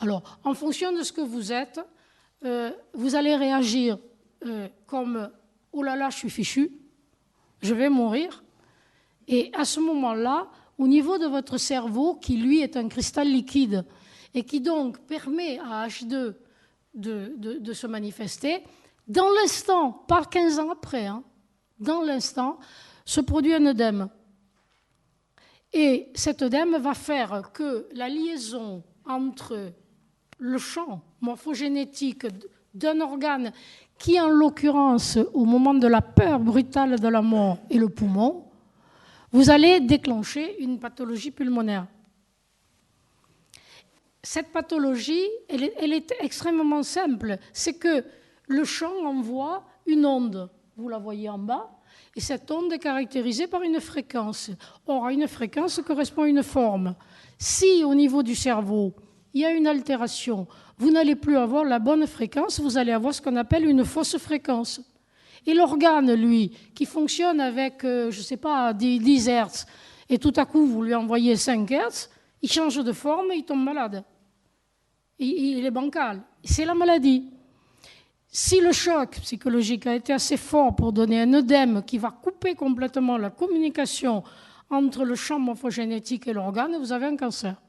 Alors, en fonction de ce que vous êtes, vous allez réagir comme oh là là, je suis fichu, je vais mourir. Et à ce moment-là, au niveau de votre cerveau, qui lui est un cristal liquide et qui donc permet à H2 de se manifester, dans l'instant, pas 15 ans après, dans l'instant, se produit un œdème. Et cet œdème va faire que la liaison entre le champ morphogénétique d'un organe qui, en l'occurrence, au moment de la peur brutale de la mort, est le poumon, vous allez déclencher une pathologie pulmonaire. Cette pathologie, elle est extrêmement simple. C'est que le champ envoie une onde. Vous la voyez en bas. Et cette onde est caractérisée par une fréquence. Or, à une fréquence correspond une forme. Si, au niveau du cerveau, il y a une altération, vous n'allez plus avoir la bonne fréquence, vous allez avoir ce qu'on appelle une fausse fréquence. Et l'organe, lui, qui fonctionne avec, je ne sais pas, 10 Hertz, et tout à coup, vous lui envoyez 5 Hertz, il change de forme et il tombe malade. Il est bancal. C'est la maladie. Si le choc psychologique a été assez fort pour donner un œdème qui va couper complètement la communication entre le champ morphogénétique et l'organe, vous avez un cancer.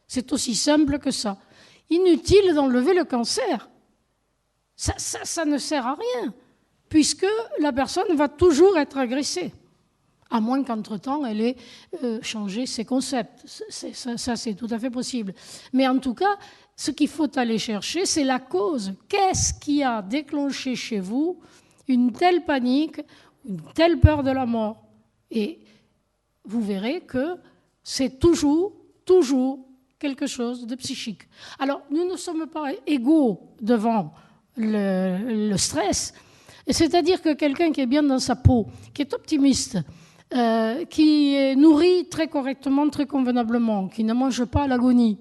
C'est aussi simple que ça. Inutile d'enlever le cancer. Ça ne sert à rien, puisque la personne va toujours être agressée. À moins qu'entre-temps, elle ait changé ses concepts. Ça, c'est tout à fait possible. Mais en tout cas, ce qu'il faut aller chercher, c'est la cause. Qu'est-ce qui a déclenché chez vous une telle panique, une telle peur de la mort? Et vous verrez que c'est toujours quelque chose de psychique. Alors, nous ne sommes pas égaux devant le stress. C'est-à-dire que quelqu'un qui est bien dans sa peau, qui est optimiste, qui est nourri très correctement, très convenablement, qui ne mange pas à l'agonie,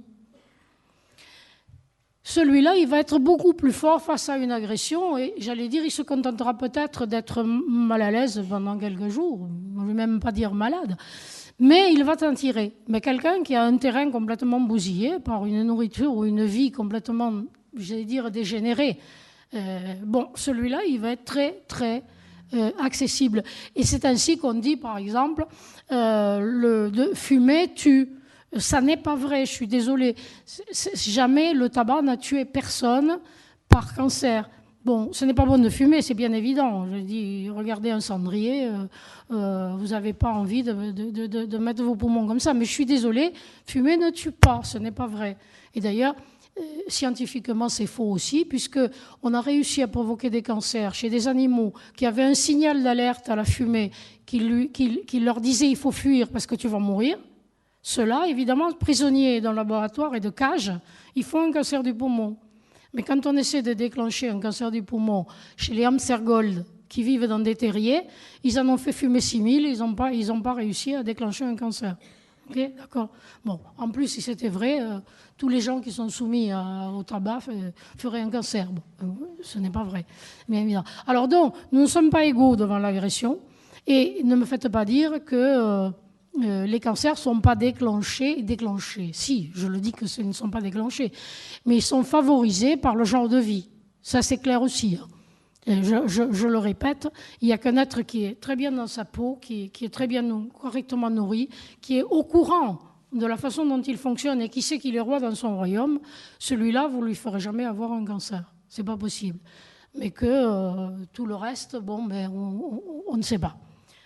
celui-là, il va être beaucoup plus fort face à une agression et, j'allais dire, il se contentera peut-être d'être mal à l'aise pendant quelques jours, je ne vais même pas dire malade, mais il va t'en tirer. Mais quelqu'un qui a un terrain complètement bousillé par une nourriture ou une vie complètement, j'allais dire, dégénérée, celui-là, il va être très, très accessible. Et c'est ainsi qu'on dit, par exemple, de fumer tue. Ça n'est pas vrai, je suis désolée. Jamais le tabac n'a tué personne par cancer. Bon, ce n'est pas bon de fumer, c'est bien évident. Je dis, regardez un cendrier, vous n'avez pas envie de mettre vos poumons comme ça. Mais je suis désolée, fumer ne tue pas, ce n'est pas vrai. Et d'ailleurs, scientifiquement, c'est faux aussi, puisqu'on a réussi à provoquer des cancers chez des animaux qui avaient un signal d'alerte à la fumée qui leur disait « il faut fuir parce que tu vas mourir ». Ceux-là, évidemment, prisonniers dans le laboratoire et de cage, ils font un cancer du poumon. Mais quand on essaie de déclencher un cancer du poumon chez les hamsters gold qui vivent dans des terriers, ils en ont fait fumer 6000, ils n'ont pas réussi à déclencher un cancer. Ok, d'accord. Bon, en plus, si c'était vrai, tous les gens qui sont soumis au tabac feraient un cancer. Bon, ce n'est pas vrai, bien évidemment. Alors donc, nous ne sommes pas égaux devant l'agression, et ne me faites pas dire que les cancers ne sont pas déclenchés. Si, je le dis que ce ne sont pas déclenchés, mais ils sont favorisés par le genre de vie. Ça, c'est clair aussi. Je le répète, il n'y a qu'un être qui est très bien dans sa peau, qui est très bien correctement nourri, qui est au courant de la façon dont il fonctionne et qui sait qu'il est roi dans son royaume. Celui-là, vous ne lui ferez jamais avoir un cancer. Ce n'est pas possible. Mais que tout le reste, on ne sait pas.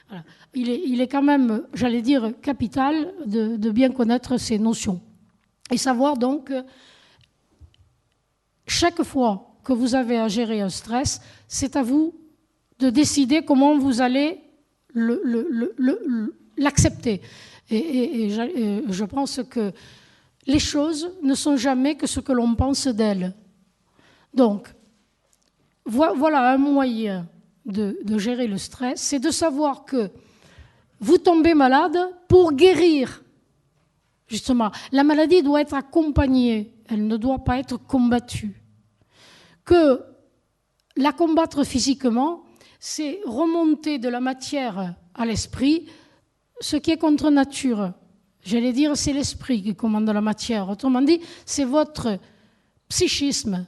Voilà. Il est quand même, j'allais dire, capital de bien connaître ces notions. Et savoir donc, chaque fois que vous avez à gérer un stress, c'est à vous de décider comment vous allez l'accepter. Et je pense que les choses ne sont jamais que ce que l'on pense d'elles. Donc, voilà un moyen de gérer le stress, c'est de savoir que vous tombez malade pour guérir. Justement, la maladie doit être accompagnée, elle ne doit pas être combattue. Que la combattre physiquement, c'est remonter de la matière à l'esprit, ce qui est contre nature. J'allais dire, c'est l'esprit qui commande la matière. Autrement dit, c'est votre psychisme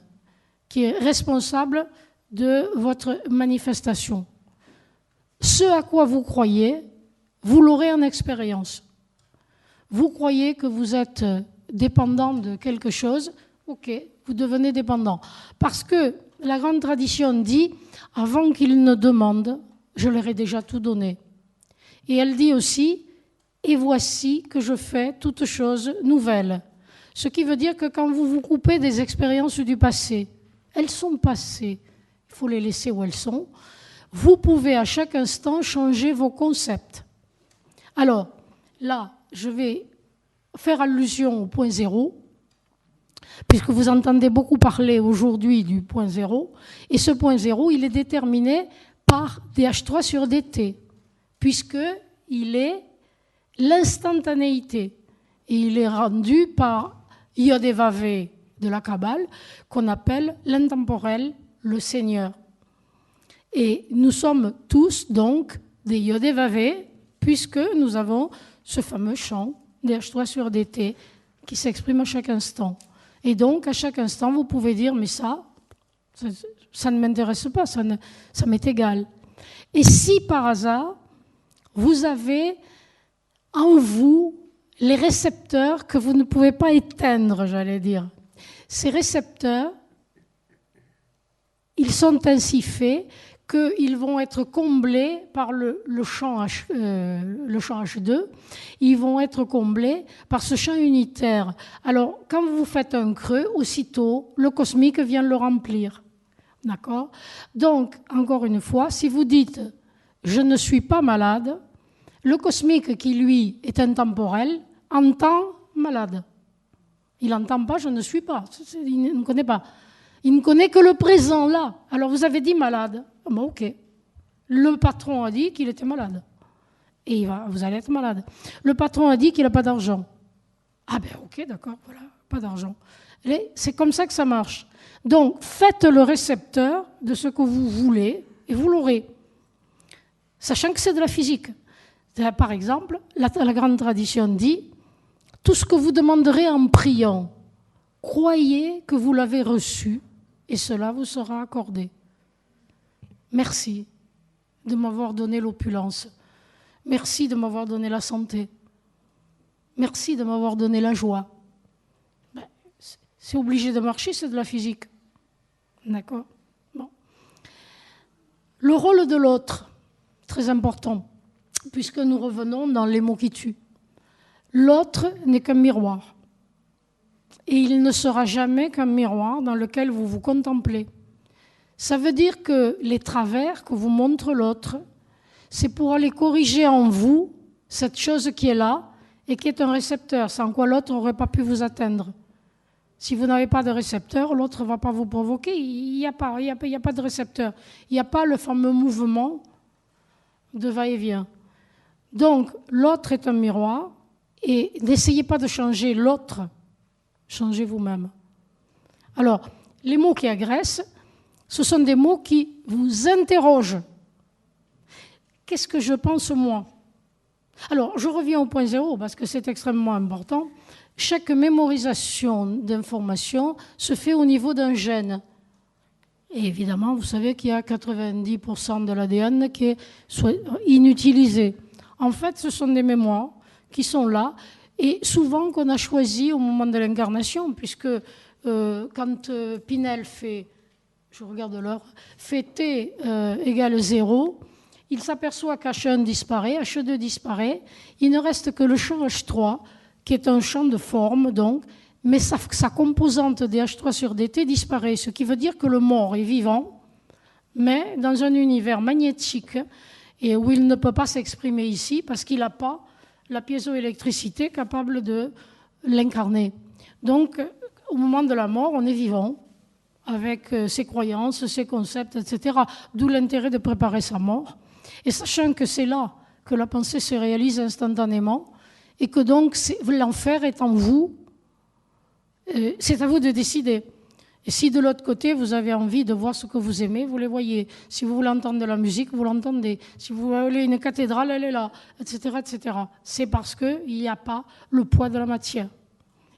qui est responsable de votre manifestation. Ce à quoi vous croyez, vous l'aurez en expérience. Vous croyez que vous êtes dépendant de quelque chose, ok, vous devenez dépendant. Parce que la grande tradition dit, avant qu'ils ne demandent, je leur ai déjà tout donné. Et elle dit aussi, et voici que je fais toutes choses nouvelles. Ce qui veut dire que quand vous vous coupez des expériences du passé, elles sont passées, il faut les laisser où elles sont, vous pouvez à chaque instant changer vos concepts. Alors, là, je vais faire allusion au point zéro, puisque vous entendez beaucoup parler aujourd'hui du point zéro, et ce point zéro, il est déterminé par DH3 sur DT, puisqu'il est l'instantanéité, et il est rendu par Yodévavé de la Kabbale, qu'on appelle l'intemporel, le Seigneur. Et nous sommes tous donc des Yodévavé, puisque nous avons ce fameux chant DH3 sur DT qui s'exprime à chaque instant. Et donc, à chaque instant, vous pouvez dire, mais ça ne m'intéresse pas, ça m'est égal. Et si par hasard, vous avez en vous les récepteurs que vous ne pouvez pas éteindre, j'allais dire. Ces récepteurs, ils sont ainsi faits qu'ils vont être comblés par le champ H2, ils vont être comblés par ce champ unitaire. Alors, quand vous faites un creux, aussitôt, le cosmique vient le remplir. D'accord ? Donc, encore une fois, si vous dites « je ne suis pas malade », le cosmique, qui lui est intemporel, entend « malade ». Il n'entend pas « je ne suis pas ». Il ne connaît pas. Il ne connaît que le présent là. Alors, vous avez dit « malade ». Bon, ok. Le patron a dit qu'il était malade. Et vous allez être malade. Le patron a dit qu'il n'a pas d'argent. Ah ben ok, d'accord, voilà, pas d'argent. C'est comme ça que ça marche. Donc, faites le récepteur de ce que vous voulez et vous l'aurez. Sachant que c'est de la physique. Par exemple, la grande tradition dit « Tout ce que vous demanderez en priant, croyez que vous l'avez reçu et cela vous sera accordé. » Merci de m'avoir donné l'opulence. Merci de m'avoir donné la santé. Merci de m'avoir donné la joie. Ben, c'est obligé de marcher, c'est de la physique. D'accord ? Bon. Le rôle de l'autre, très important, puisque nous revenons dans les mots qui tuent. L'autre n'est qu'un miroir. Et il ne sera jamais qu'un miroir dans lequel vous vous contemplez. Ça veut dire que les travers que vous montre l'autre, c'est pour aller corriger en vous cette chose qui est là et qui est un récepteur, sans quoi l'autre n'aurait pas pu vous atteindre. Si vous n'avez pas de récepteur, l'autre ne va pas vous provoquer. Il n'y a pas de récepteur. Il n'y a pas le fameux mouvement de va-et-vient. Donc, l'autre est un miroir et n'essayez pas de changer l'autre, changez vous-même. Alors, les mots qui agressent, ce sont des mots qui vous interrogent. Qu'est-ce que je pense moi ? Alors, je reviens au point zéro parce que c'est extrêmement important. Chaque mémorisation d'informations se fait au niveau d'un gène. Et évidemment, vous savez qu'il y a 90% de l'ADN qui est inutilisé. En fait, ce sont des mémoires qui sont là et souvent qu'on a choisi au moment de l'incarnation, puisque quand Pinel fait... Je regarde l'heure, fait T égale 0, il s'aperçoit qu'H1 disparaît, H2 disparaît, il ne reste que le champ H3, qui est un champ de forme, donc, mais sa composante des H3 sur dt disparaît, ce qui veut dire que le mort est vivant, mais dans un univers magnétique, et où il ne peut pas s'exprimer ici, parce qu'il n'a pas la piézoélectricité capable de l'incarner. Donc, au moment de la mort, on est vivant, avec ses croyances, ses concepts, etc. D'où l'intérêt de préparer sa mort. Et sachant que c'est là que la pensée se réalise instantanément et que donc l'enfer est en vous, c'est à vous de décider. Et si de l'autre côté, vous avez envie de voir ce que vous aimez, vous les voyez. Si vous voulez entendre de la musique, vous l'entendez. Si vous voulez une cathédrale, elle est là, etc., etc. C'est parce qu'il n'y a pas le poids de la matière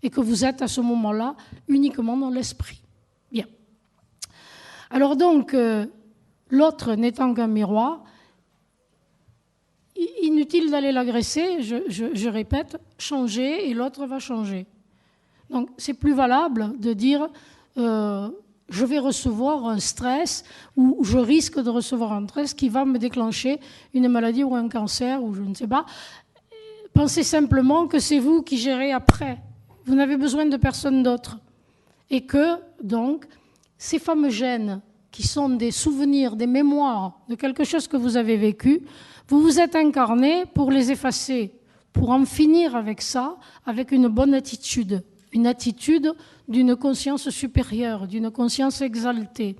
et que vous êtes à ce moment-là uniquement dans l'esprit. Bien. Alors donc, l'autre n'étant qu'un miroir, inutile d'aller l'agresser, je répète, changer et l'autre va changer. Donc c'est plus valable de dire je vais recevoir un stress ou je risque de recevoir un stress qui va me déclencher une maladie ou un cancer ou je ne sais pas. Pensez simplement que c'est vous qui gérez après. Vous n'avez besoin de personne d'autre. Et que, donc, ces fameux gènes qui sont des souvenirs, des mémoires de quelque chose que vous avez vécu, vous vous êtes incarné pour les effacer, pour en finir avec ça, avec une bonne attitude, une attitude d'une conscience supérieure, d'une conscience exaltée.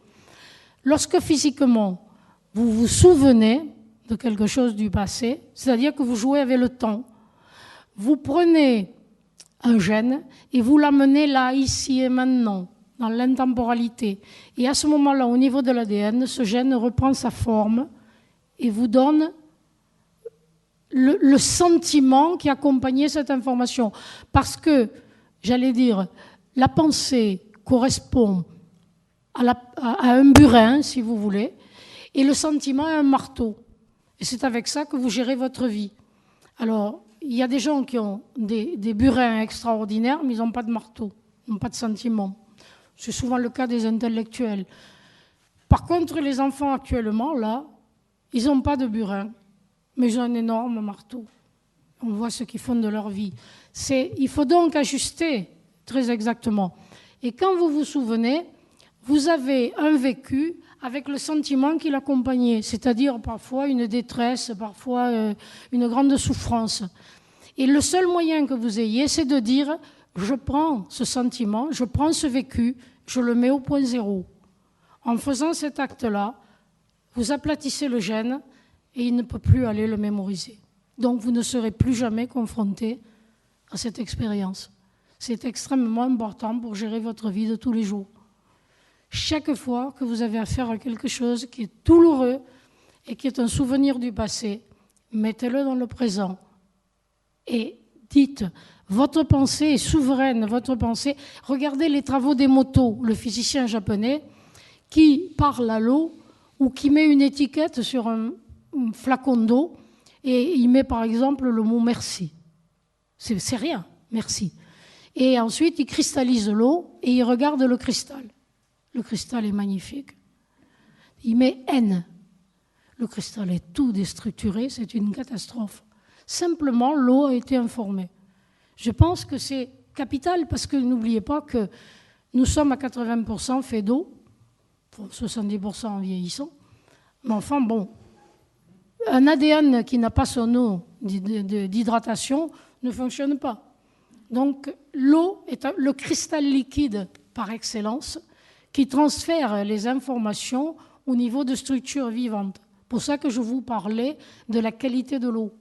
Lorsque physiquement, vous vous souvenez de quelque chose du passé, c'est-à-dire que vous jouez avec le temps, vous prenez un gène et vous l'amenez là, ici et maintenant, dans l'intemporalité. Et à ce moment-là, au niveau de l'ADN, ce gène reprend sa forme et vous donne le sentiment qui accompagnait cette information. Parce que, j'allais dire, la pensée correspond à un burin, si vous voulez, et le sentiment à un marteau. Et c'est avec ça que vous gérez votre vie. Alors, il y a des gens qui ont des burins extraordinaires, mais ils n'ont pas de marteau, ils n'ont pas de sentiment. C'est souvent le cas des intellectuels. Par contre, les enfants actuellement, là, ils n'ont pas de burin, mais ils ont un énorme marteau. On voit ce qu'ils font de leur vie. Il faut donc ajuster très exactement. Et quand vous vous souvenez, vous avez un vécu avec le sentiment qui l'accompagnait, c'est-à-dire parfois une détresse, parfois une grande souffrance. Et le seul moyen que vous ayez, c'est de dire « je prends ce sentiment, je prends ce vécu, je le mets au point zéro ». En faisant cet acte-là, vous aplatissez le gène et il ne peut plus aller le mémoriser. Donc vous ne serez plus jamais confronté à cette expérience. C'est extrêmement important pour gérer votre vie de tous les jours. Chaque fois que vous avez affaire à quelque chose qui est douloureux et qui est un souvenir du passé, mettez-le dans le présent et dites, votre pensée est souveraine, votre pensée. Regardez les travaux d'Emoto, le physicien japonais, qui parle à l'eau ou qui met une étiquette sur un flacon d'eau et il met par exemple le mot merci. C'est rien, merci. Et ensuite, il cristallise l'eau et il regarde le cristal. Le cristal est magnifique. Il met N. Le cristal est tout déstructuré, c'est une catastrophe. Simplement, l'eau a été informée. Je pense que c'est capital parce que n'oubliez pas que nous sommes à 80% faits d'eau, 70% en vieillissant. Mais enfin, bon, un ADN qui n'a pas son eau d'hydratation ne fonctionne pas. Donc, l'eau est le cristal liquide par excellence qui transfère les informations au niveau de structures vivantes. C'est pour ça que je vous parlais de la qualité de l'eau.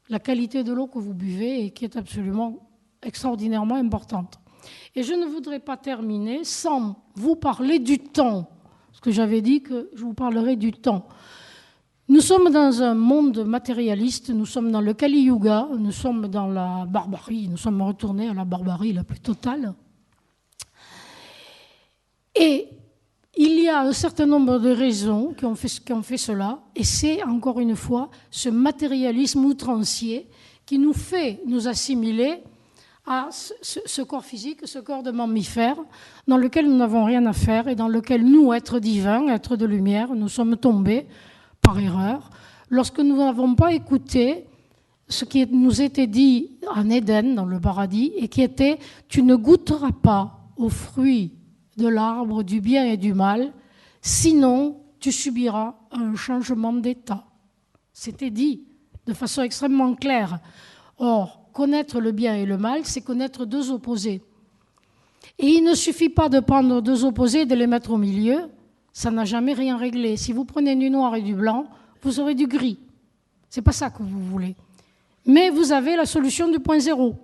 La qualité de l'eau que vous buvez et qui est absolument extraordinairement importante. Et je ne voudrais pas terminer sans vous parler du temps, parce que j'avais dit que je vous parlerai du temps. Nous sommes dans un monde matérialiste, nous sommes dans le Kali Yuga, nous sommes dans la barbarie, nous sommes retournés à la barbarie la plus totale. Et il y a un certain nombre de raisons qui ont fait cela, et c'est encore une fois ce matérialisme outrancier qui nous fait nous assimiler à ce corps physique, ce corps de mammifère, dans lequel nous n'avons rien à faire et dans lequel nous, êtres divins, êtres de lumière, nous sommes tombés par erreur, lorsque nous n'avons pas écouté ce qui nous était dit en Éden, dans le paradis, et qui était « tu ne goûteras pas aux fruits de l'arbre du bien et du mal, sinon tu subiras un changement d'état ». C'était dit de façon extrêmement claire. Or, connaître le bien et le mal, c'est connaître deux opposés. Et il ne suffit pas de prendre deux opposés et de les mettre au milieu, ça n'a jamais rien réglé. Si vous prenez du noir et du blanc, vous aurez du gris. C'est pas ça que vous voulez. Mais vous avez la solution du point zéro.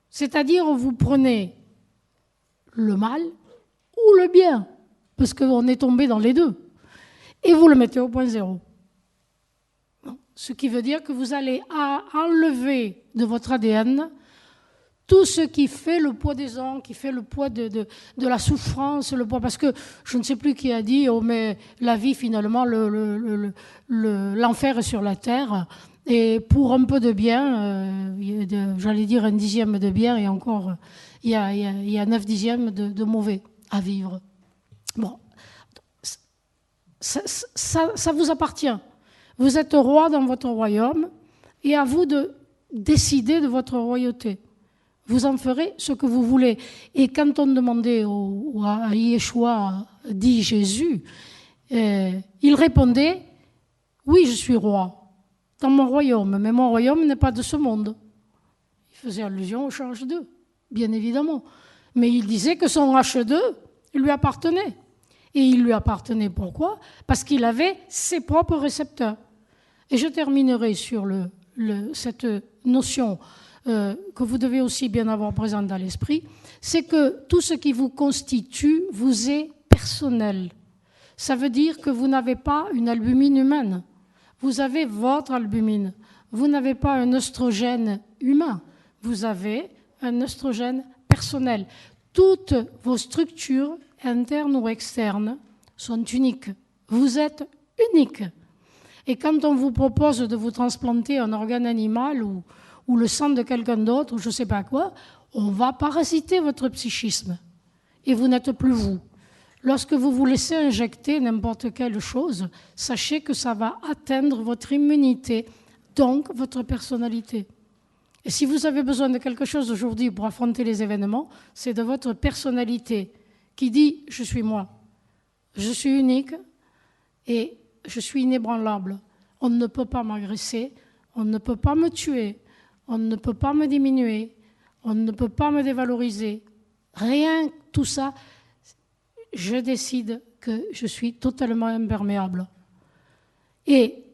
C'est-à-dire, vous prenez le mal ou le bien, parce qu'on est tombé dans les deux, et vous le mettez au point zéro. Ce qui veut dire que vous allez enlever de votre ADN tout ce qui fait le poids des ans, qui fait le poids de la souffrance, le poids, parce que je ne sais plus qui a dit, oh mais la vie finalement, l'enfer est sur la terre, et pour un peu de bien, j'allais dire 1/10 de bien, et encore, il y a 9/10 de mauvais à vivre. Bon, ça vous appartient. Vous êtes roi dans votre royaume, et à vous de décider de votre royauté. Vous en ferez ce que vous voulez. Et quand on demandait à Yeshua, dit Jésus, il répondait, oui, je suis roi dans mon royaume, mais mon royaume n'est pas de ce monde. Il faisait allusion au H2, bien évidemment. Mais il disait que son H2 lui appartenait. Et il lui appartenait pourquoi ? Parce qu'il avait ses propres récepteurs. Et je terminerai sur cette notion que vous devez aussi bien avoir présente dans l'esprit, c'est que tout ce qui vous constitue vous est personnel. Ça veut dire que vous n'avez pas une albumine humaine. Vous avez votre albumine. Vous n'avez pas un œstrogène humain. Vous avez un œstrogène personnel. Toutes vos structures, internes ou externes, sont uniques. Vous êtes unique. Et quand on vous propose de vous transplanter un organe animal ou le sang de quelqu'un d'autre, ou je ne sais pas quoi, on va parasiter votre psychisme. Et vous n'êtes plus vous. Lorsque vous vous laissez injecter n'importe quelle chose, sachez que ça va atteindre votre immunité, donc votre personnalité. Et si vous avez besoin de quelque chose aujourd'hui pour affronter les événements, c'est de votre personnalité qui dit « je suis moi, je suis unique et je suis inébranlable. On ne peut pas m'agresser, on ne peut pas me tuer, on ne peut pas me diminuer, on ne peut pas me dévaloriser. Rien, tout ça, je décide que je suis totalement imperméable. » Et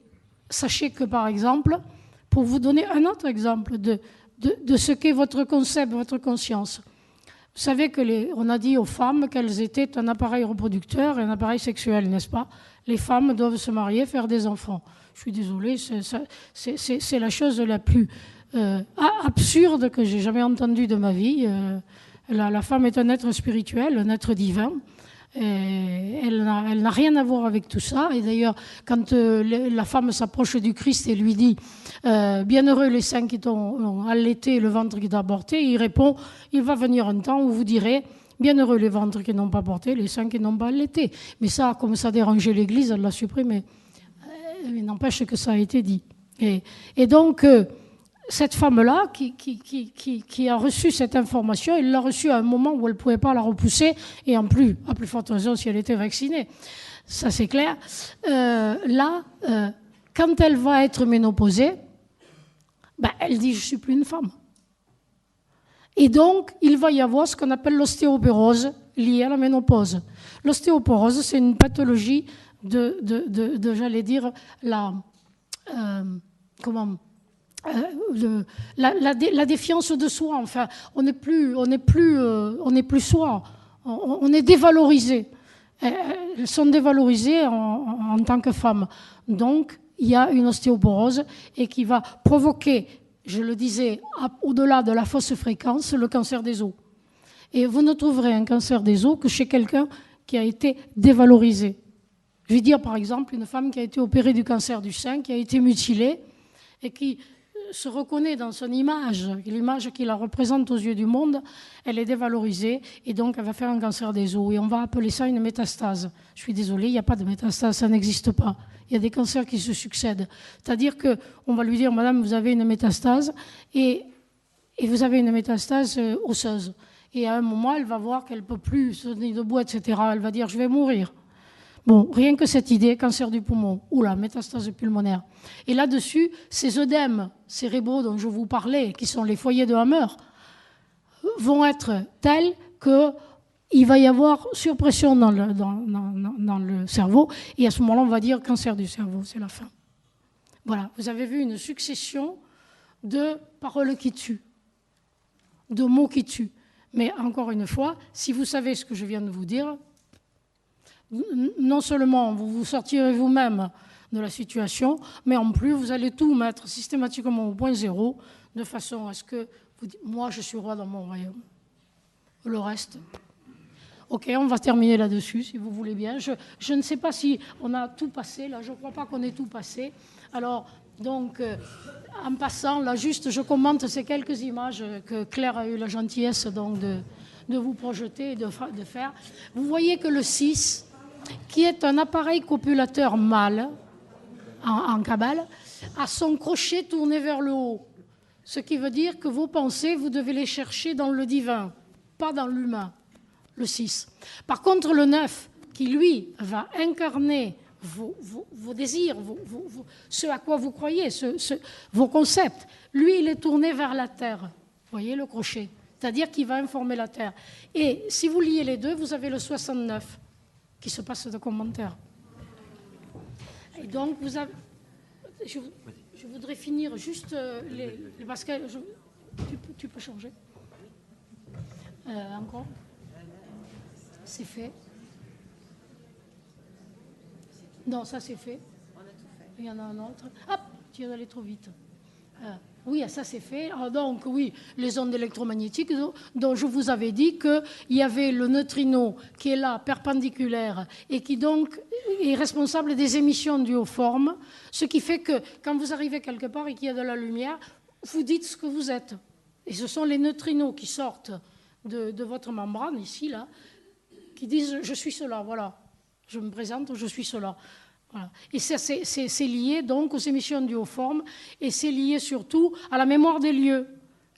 sachez que, par exemple, pour vous donner un autre exemple de ce qu'est votre concept, votre conscience. Vous savez on a dit aux femmes qu'elles étaient un appareil reproducteur et un appareil sexuel, n'est-ce pas? Les femmes doivent se marier, faire des enfants. Je suis désolée, c'est la chose la plus absurde que j'ai jamais entendue de ma vie. La femme est un être spirituel, un être divin. Elle n'a rien à voir avec tout ça. Et d'ailleurs, quand la femme s'approche du Christ et lui dit bienheureux les seins qui t'ont allaité et le ventre qui t'a avorté, il répond il va venir un temps où vous direz bienheureux les ventres qui n'ont pas avorté, les seins qui n'ont pas allaité. Mais ça, comme ça dérangeait l'Église, elle l'a supprimé. Il n'empêche que ça a été dit. Et donc, cette femme-là qui a reçu cette information, elle l'a reçue à un moment où elle ne pouvait pas la repousser, et à plus forte raison si elle était vaccinée. Ça, c'est clair. Quand elle va être ménopausée, elle dit « je ne suis plus une femme ». Et donc, il va y avoir ce qu'on appelle l'ostéoporose liée à la ménopause. L'ostéoporose, c'est une pathologie j'allais dire, la défiance de soi. Enfin, on n'est plus soi. On est dévalorisé. Elles sont dévalorisées en tant que femmes. Donc, il y a une ostéoporose et qui va provoquer, je le disais, au-delà de la fausse fréquence, le cancer des os. Et vous ne trouverez un cancer des os que chez quelqu'un qui a été dévalorisé. Je vais dire par exemple une femme qui a été opérée du cancer du sein, qui a été mutilée et qui se reconnaît dans son image, l'image qui la représente aux yeux du monde, elle est dévalorisée et donc elle va faire un cancer des os. Et on va appeler ça une métastase. Je suis désolée, il n'y a pas de métastase, ça n'existe pas. Il y a des cancers qui se succèdent. C'est-à-dire qu'on va lui dire, madame, vous avez une métastase et vous avez une métastase osseuse. Et à un moment, elle va voir qu'elle ne peut plus se tenir debout, etc. Elle va dire, je vais mourir. Bon, rien que cette idée, cancer du poumon, oula, métastase pulmonaire. Et là-dessus, ces œdèmes cérébraux dont je vous parlais, qui sont les foyers de Hammer, vont être tels qu'il va y avoir surpression dans le cerveau. Et à ce moment-là, on va dire cancer du cerveau, c'est la fin. Voilà, vous avez vu une succession de paroles qui tuent, de mots qui tuent. Mais encore une fois, si vous savez ce que je viens de vous dire, non seulement vous vous sortirez vous-même de la situation, mais en plus vous allez tout mettre systématiquement au point zéro, de façon à ce que vous dites, moi je suis roi dans mon royaume. Le reste. Ok, on va terminer là-dessus, si vous voulez bien. Je ne sais pas si on a tout passé, là, je ne crois pas qu'on ait tout passé. Alors, donc, en passant, là, juste, je commente ces quelques images que Claire a eu la gentillesse donc, de vous projeter et de faire. Vous voyez que le 6, qui est un appareil copulateur mâle, en cabale, a son crochet tourné vers le haut. Ce qui veut dire que vos pensées, vous devez les chercher dans le divin, pas dans l'humain, le 6. Par contre, le 9, qui lui va incarner vos désirs, ce à quoi vous croyez, vos concepts, lui, il est tourné vers la terre. Vous voyez le crochet, c'est-à-dire qu'il va informer la terre. Et si vous liez les deux, vous avez le 69 qui se passe de commentaires. Et donc, vous avez... Je voudrais finir juste parce que tu peux changer. Encore. C'est fait. Non, ça c'est fait. Il y en a un autre. Hop, tu es allé trop vite. Oui, ça c'est fait. Donc oui, les ondes électromagnétiques dont je vous avais dit qu'il y avait le neutrino qui est là, perpendiculaire, et qui donc est responsable des émissions duoformes, ce qui fait que quand vous arrivez quelque part et qu'il y a de la lumière, vous dites ce que vous êtes. Et ce sont les neutrinos qui sortent de votre membrane, ici, là, qui disent je suis cela, voilà. Je me présente, je suis cela. Voilà. Et ça, c'est lié donc aux émissions duoformes et c'est lié surtout à la mémoire des lieux.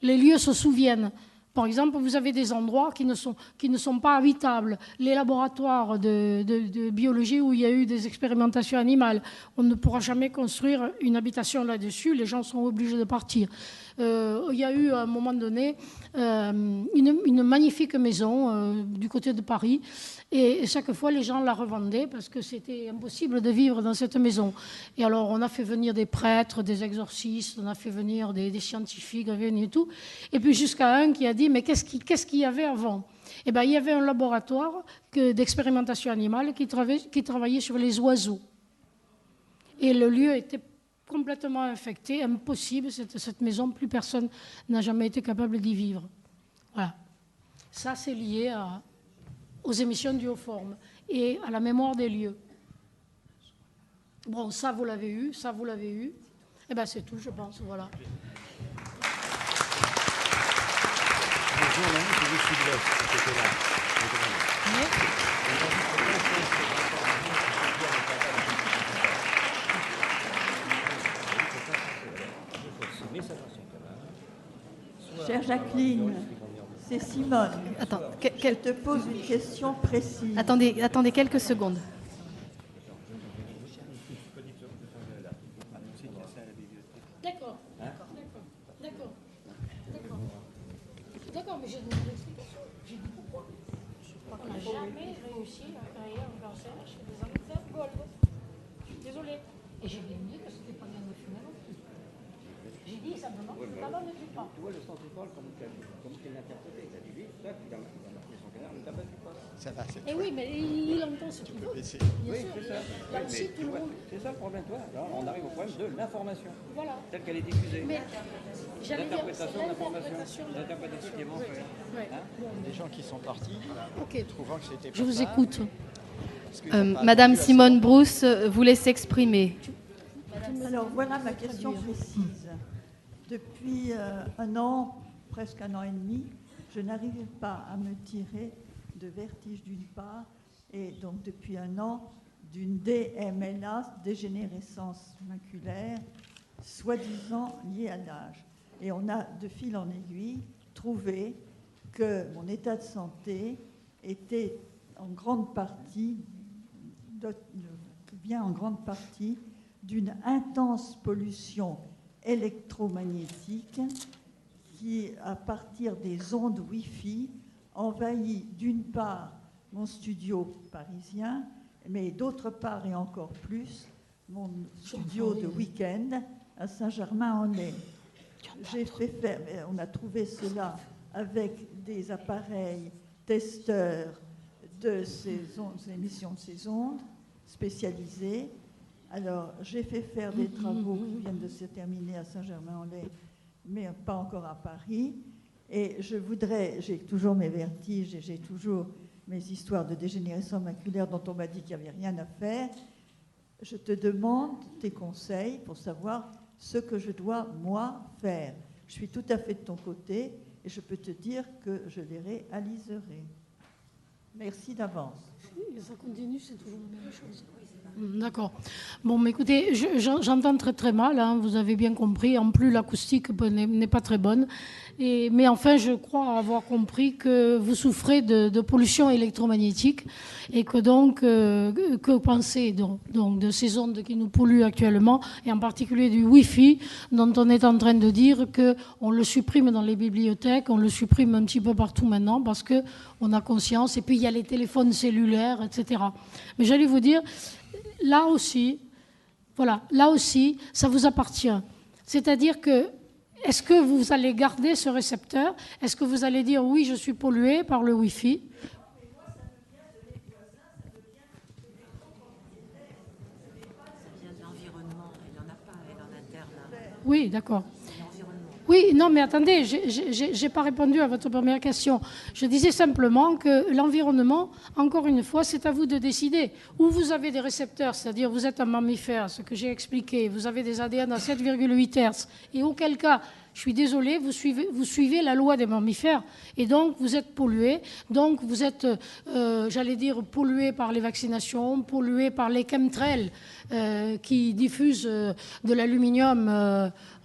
Les lieux se souviennent. Par exemple, vous avez des endroits qui ne sont pas habitables. Les laboratoires de biologie où il y a eu des expérimentations animales, on ne pourra jamais construire une habitation là-dessus. Les gens sont obligés de partir. Il y a eu à un moment donné une magnifique maison du côté de Paris. Et chaque fois, les gens la revendaient parce que c'était impossible de vivre dans cette maison. Et alors, on a fait venir des prêtres, des exorcistes, on a fait venir des scientifiques, et tout. Et puis jusqu'à un qui a dit, mais qu'est-ce qu'il y avait avant ? Eh bien, il y avait un laboratoire d'expérimentation animale qui travaillait sur les oiseaux. Et le lieu était complètement infecté, impossible, cette maison, plus personne n'a jamais été capable d'y vivre. Voilà. Ça, c'est lié aux émissions duoformes et à la mémoire des lieux. Bon, ça, vous l'avez eu, ça, vous l'avez eu. Eh bien, c'est tout, je pense, voilà. Chère Jacqueline, c'est Simone. Attends, Je te pose une question précise. Attendez quelques secondes. D'accord, mais j'ai donné l'explication. J'ai dit pourquoi. On n'a jamais réussi à créer un cancer chez des amateurs de golf. Je suis désolée. Et j'ai bien dit que c'était pas bien de fumer non plus. J'ai dit simplement que le tabac ne tue pas. Tu vois le centrifuge comme qu'il l'interprétait. Il a dit, oui, ça, il a marqué son canard, le tabac ne tue pas. Ça va, c'est Et oui, mais il entend ce qu'il veut. Bien sûr. Oui, c'est ça. Là aussi, tout le monde. C'est ça le problème, toi. Là, on arrive au problème de l'information. Voilà. Telle qu'elle est diffusée. Mais j'allais dire, c'est L'interprétation qui est bon. Ouais. des gens qui sont partis, Ok. trouvant que c'était pas Je vous ça, écoute. parce qu'ils n'ont pas Madame attendu assez Simone longtemps. Brousse voulait s'exprimer. Alors voilà ma question précise. Depuis un an, presque un an et demi, je n'arrive pas à me tirer de vertige d'une part, et donc depuis un an, d'une DMLA, dégénérescence maculaire, soi-disant liée à l'âge. Et on a, de fil en aiguille, trouvé que mon état de santé était en grande partie, vient en grande partie d'une intense pollution électromagnétique qui, à partir des ondes Wi-Fi, envahit d'une part mon studio parisien, mais d'autre part et encore plus mon studio de week-end à Saint-Germain-en-Laye. J'ai fait faire, on a trouvé cela avec des appareils testeurs de ces émissions de ces ondes spécialisés. Alors, j'ai fait faire des travaux qui viennent de se terminer à Saint-Germain-en-Laye, mais pas encore à Paris. Et j'ai toujours mes vertiges et j'ai toujours mes histoires de dégénérescence maculaire dont on m'a dit qu'il n'y avait rien à faire. Je te demande tes conseils pour savoir ce que je dois, moi, faire. Je suis tout à fait de ton côté et je peux te dire que je les réaliserai. Merci d'avance. Ça continue, c'est toujours la même chose. D'accord. Bon, mais écoutez, j'entends très très mal, hein, vous avez bien compris. En plus, l'acoustique n'est pas très bonne. Mais enfin, je crois avoir compris que vous souffrez de pollution électromagnétique et que donc, que pensez donc de ces ondes qui nous polluent actuellement, et en particulier du Wi-Fi, dont on est en train de dire qu'on le supprime dans les bibliothèques, on le supprime un petit peu partout maintenant parce qu'on a conscience. Et puis, il y a les téléphones cellulaires, etc. Mais j'allais vous dire... Là aussi, voilà, là aussi, ça vous appartient. C'est-à-dire que, est-ce que vous allez garder ce récepteur ? Est-ce que vous allez dire, oui, je suis pollué par le Wi-Fi ? Ça vient de l'environnement, il n'en a pas, elle en interne. Oui, d'accord. Oui, non, mais attendez, je n'ai pas répondu à votre première question. Je disais simplement que l'environnement, encore une fois, c'est à vous de décider. Où vous avez des récepteurs, c'est-à-dire vous êtes un mammifère, ce que j'ai expliqué, vous avez des ADN à 7,8 Hz, et auquel cas, Je suis désolée, vous suivez la loi des mammifères et donc vous êtes pollué. Donc vous êtes, j'allais dire, pollué par les vaccinations, pollué par les chemtrails qui diffusent de l'aluminium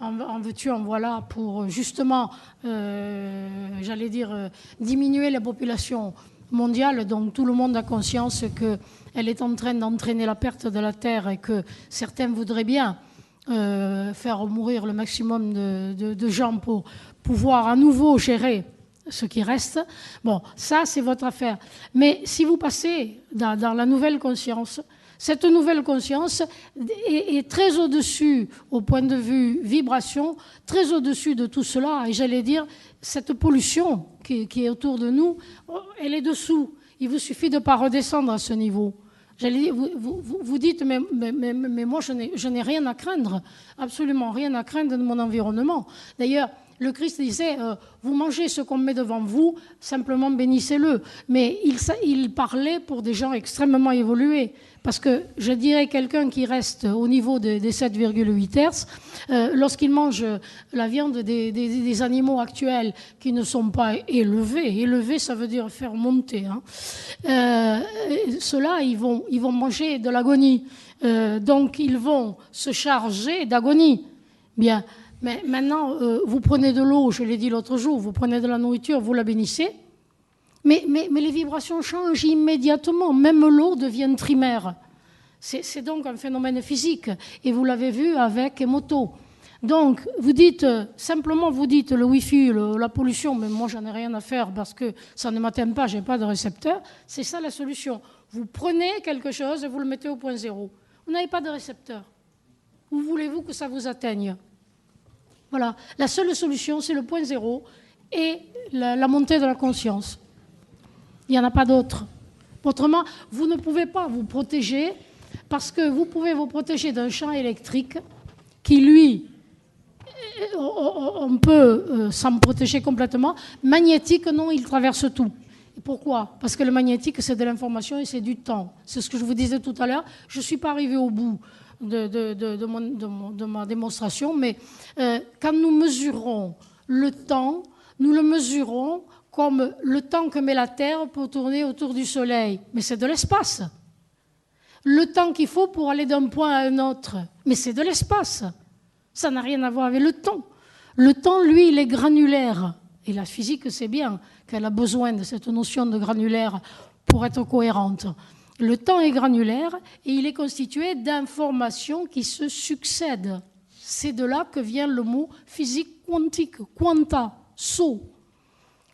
en veux-tu, en voilà, pour justement, j'allais dire, diminuer la population mondiale. Donc tout le monde a conscience qu'elle est en train d'entraîner la perte de la Terre et que certains voudraient bien faire mourir le maximum de gens pour pouvoir à nouveau gérer ce qui reste. Bon, ça, c'est votre affaire. Mais si vous passez dans la nouvelle conscience, cette nouvelle conscience est très au-dessus, au point de vue vibration, très au-dessus de tout cela. Et j'allais dire, cette pollution qui est autour de nous, elle est dessous. Il vous suffit de ne pas redescendre à ce niveau. Vous dites, mais moi, je n'ai rien à craindre, absolument rien à craindre de mon environnement. D'ailleurs, le Christ disait, vous mangez ce qu'on met devant vous, simplement bénissez-le. Mais il parlait pour des gens extrêmement évolués. Parce que je dirais quelqu'un qui reste au niveau des 7,8 Hz, lorsqu'il mange la viande des animaux actuels qui ne sont pas élevés, élevé ça veut dire faire monter, hein, ceux-là ils vont manger de l'agonie. Donc ils vont se charger d'agonie. Bien, mais maintenant vous prenez de l'eau, je l'ai dit l'autre jour, vous prenez de la nourriture, vous la bénissez. Mais les vibrations changent immédiatement. Même l'eau devient trimère. C'est donc un phénomène physique. Et vous l'avez vu avec Emoto. Donc, vous dites, simplement vous dites le Wi-Fi, la pollution, mais moi j'en ai rien à faire parce que ça ne m'atteint pas, je n'ai pas de récepteur. C'est ça la solution. Vous prenez quelque chose et vous le mettez au point zéro. Vous n'avez pas de récepteur. Où voulez-vous que ça vous atteigne? Voilà. La seule solution, c'est le point zéro et la montée de la conscience. Il n'y en a pas d'autre. Autrement, vous ne pouvez pas vous protéger parce que vous pouvez vous protéger d'un champ électrique qui, lui, on peut s'en protéger complètement. Magnétique, non, il traverse tout. Et pourquoi? Parce que le magnétique, c'est de l'information et c'est du temps. C'est ce que je vous disais tout à l'heure. Je ne suis pas arrivée au bout de ma démonstration, mais quand nous mesurons le temps, nous le mesurons comme le temps que met la Terre pour tourner autour du Soleil. Mais c'est de l'espace. Le temps qu'il faut pour aller d'un point à un autre. Mais c'est de l'espace. Ça n'a rien à voir avec le temps. Le temps, lui, il est granulaire. Et la physique sait bien qu'elle a besoin de cette notion de granulaire pour être cohérente. Le temps est granulaire et il est constitué d'informations qui se succèdent. C'est de là que vient le mot physique quantique, quanta, saut.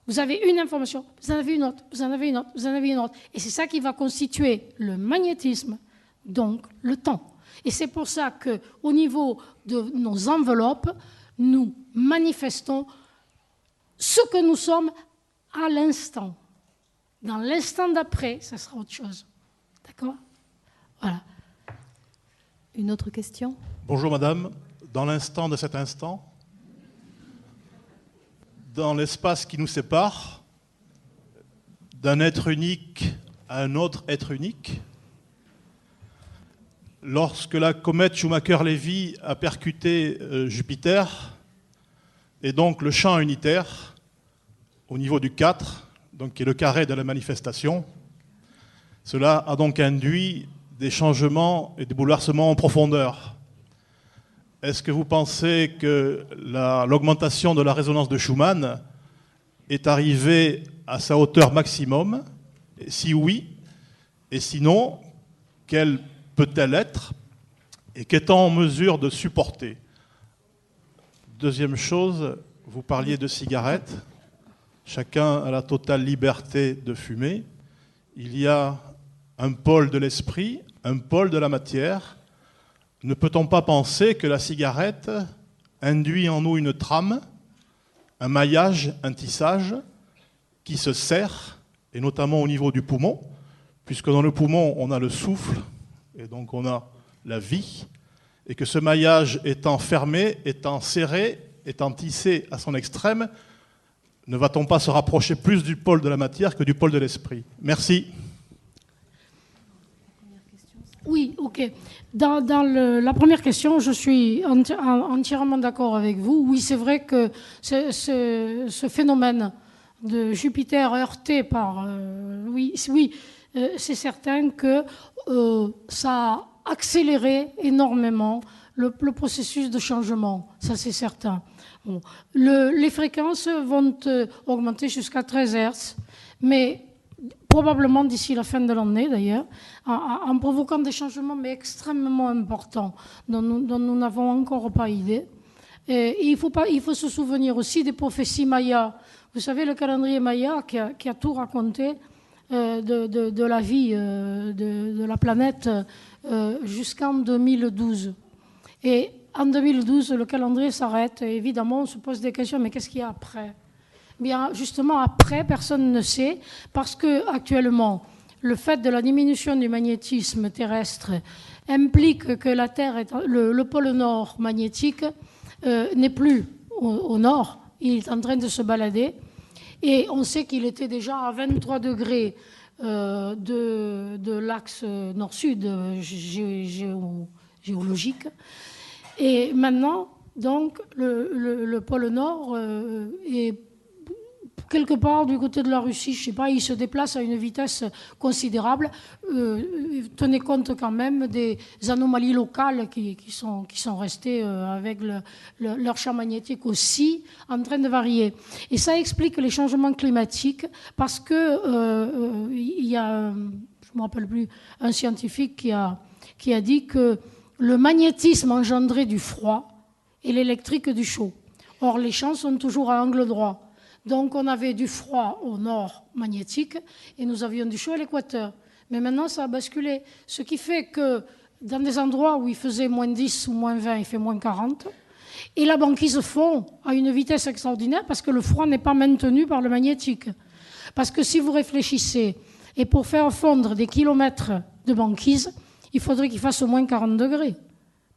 Vous avez une information, vous en avez une autre, vous en avez une autre, vous en avez une autre. Et c'est ça qui va constituer le magnétisme, donc le temps. Et c'est pour ça qu'au niveau de nos enveloppes, nous manifestons ce que nous sommes à l'instant. Dans l'instant d'après, ça sera autre chose. D'accord? Voilà. Une autre question? Bonjour madame. Dans l'instant de cet instant, dans l'espace qui nous sépare d'un être unique à un autre être unique, lorsque la comète Schumacher-Levy a percuté Jupiter, et donc le champ unitaire, au niveau du 4, donc qui est le carré de la manifestation, cela a donc induit des changements et des bouleversements en profondeur. Est-ce que vous pensez que l'augmentation de la résonance de Schumann est arrivée à sa hauteur maximum? Si oui, et sinon, quelle peut-elle être et qu'est-on en mesure de supporter? Deuxième chose, vous parliez de cigarettes. Chacun a la totale liberté de fumer. Il y a un pôle de l'esprit, un pôle de la matière. Ne peut-on pas penser que la cigarette induit en nous une trame, un maillage, un tissage qui se serre, et notamment au niveau du poumon, puisque dans le poumon, on a le souffle, et donc on a la vie, et que ce maillage étant fermé, étant serré, étant tissé à son extrême, ne va-t-on pas se rapprocher plus du pôle de la matière que du pôle de l'esprit? Merci. Oui, ok. Dans la première question, je suis entièrement d'accord avec vous. Oui, c'est vrai que ce phénomène de Jupiter heurté par... oui, c'est certain que ça a accéléré énormément le processus de changement. Ça, c'est certain. Bon. Les fréquences vont augmenter jusqu'à 13 Hz, mais probablement d'ici la fin de l'année d'ailleurs, en provoquant des changements mais extrêmement importants dont nous n'avons encore pas idée. Et il faut se souvenir aussi des prophéties mayas. Vous savez, le calendrier maya qui a tout raconté de la vie de la planète jusqu'en 2012. Et en 2012, le calendrier s'arrête et évidemment on se pose des questions, mais qu'est-ce qu'il y a après ? Bien, justement, après, personne ne sait, parce que actuellement, le fait de la diminution du magnétisme terrestre implique que la Terre, le pôle nord magnétique, n'est plus au nord. Il est en train de se balader. Et on sait qu'il était déjà à 23 degrés de l'axe nord-sud géologique. Et maintenant, donc, le pôle nord est quelque part du côté de la Russie, je ne sais pas, il se déplace à une vitesse considérable. Tenez compte quand même des anomalies locales qui sont restées avec leur champ magnétique aussi en train de varier. Et ça explique les changements climatiques parce que il y a, je ne me rappelle plus, un scientifique qui a dit que le magnétisme engendrait du froid et l'électrique du chaud. Or, les champs sont toujours à angle droit. Donc on avait du froid au nord magnétique et nous avions du chaud à l'équateur. Mais maintenant ça a basculé. Ce qui fait que dans des endroits où il faisait moins 10 ou moins 20, il fait moins 40. Et la banquise fond à une vitesse extraordinaire parce que le froid n'est pas maintenu par le magnétique. Parce que si vous réfléchissez, et pour faire fondre des kilomètres de banquise, il faudrait qu'il fasse au moins 40 degrés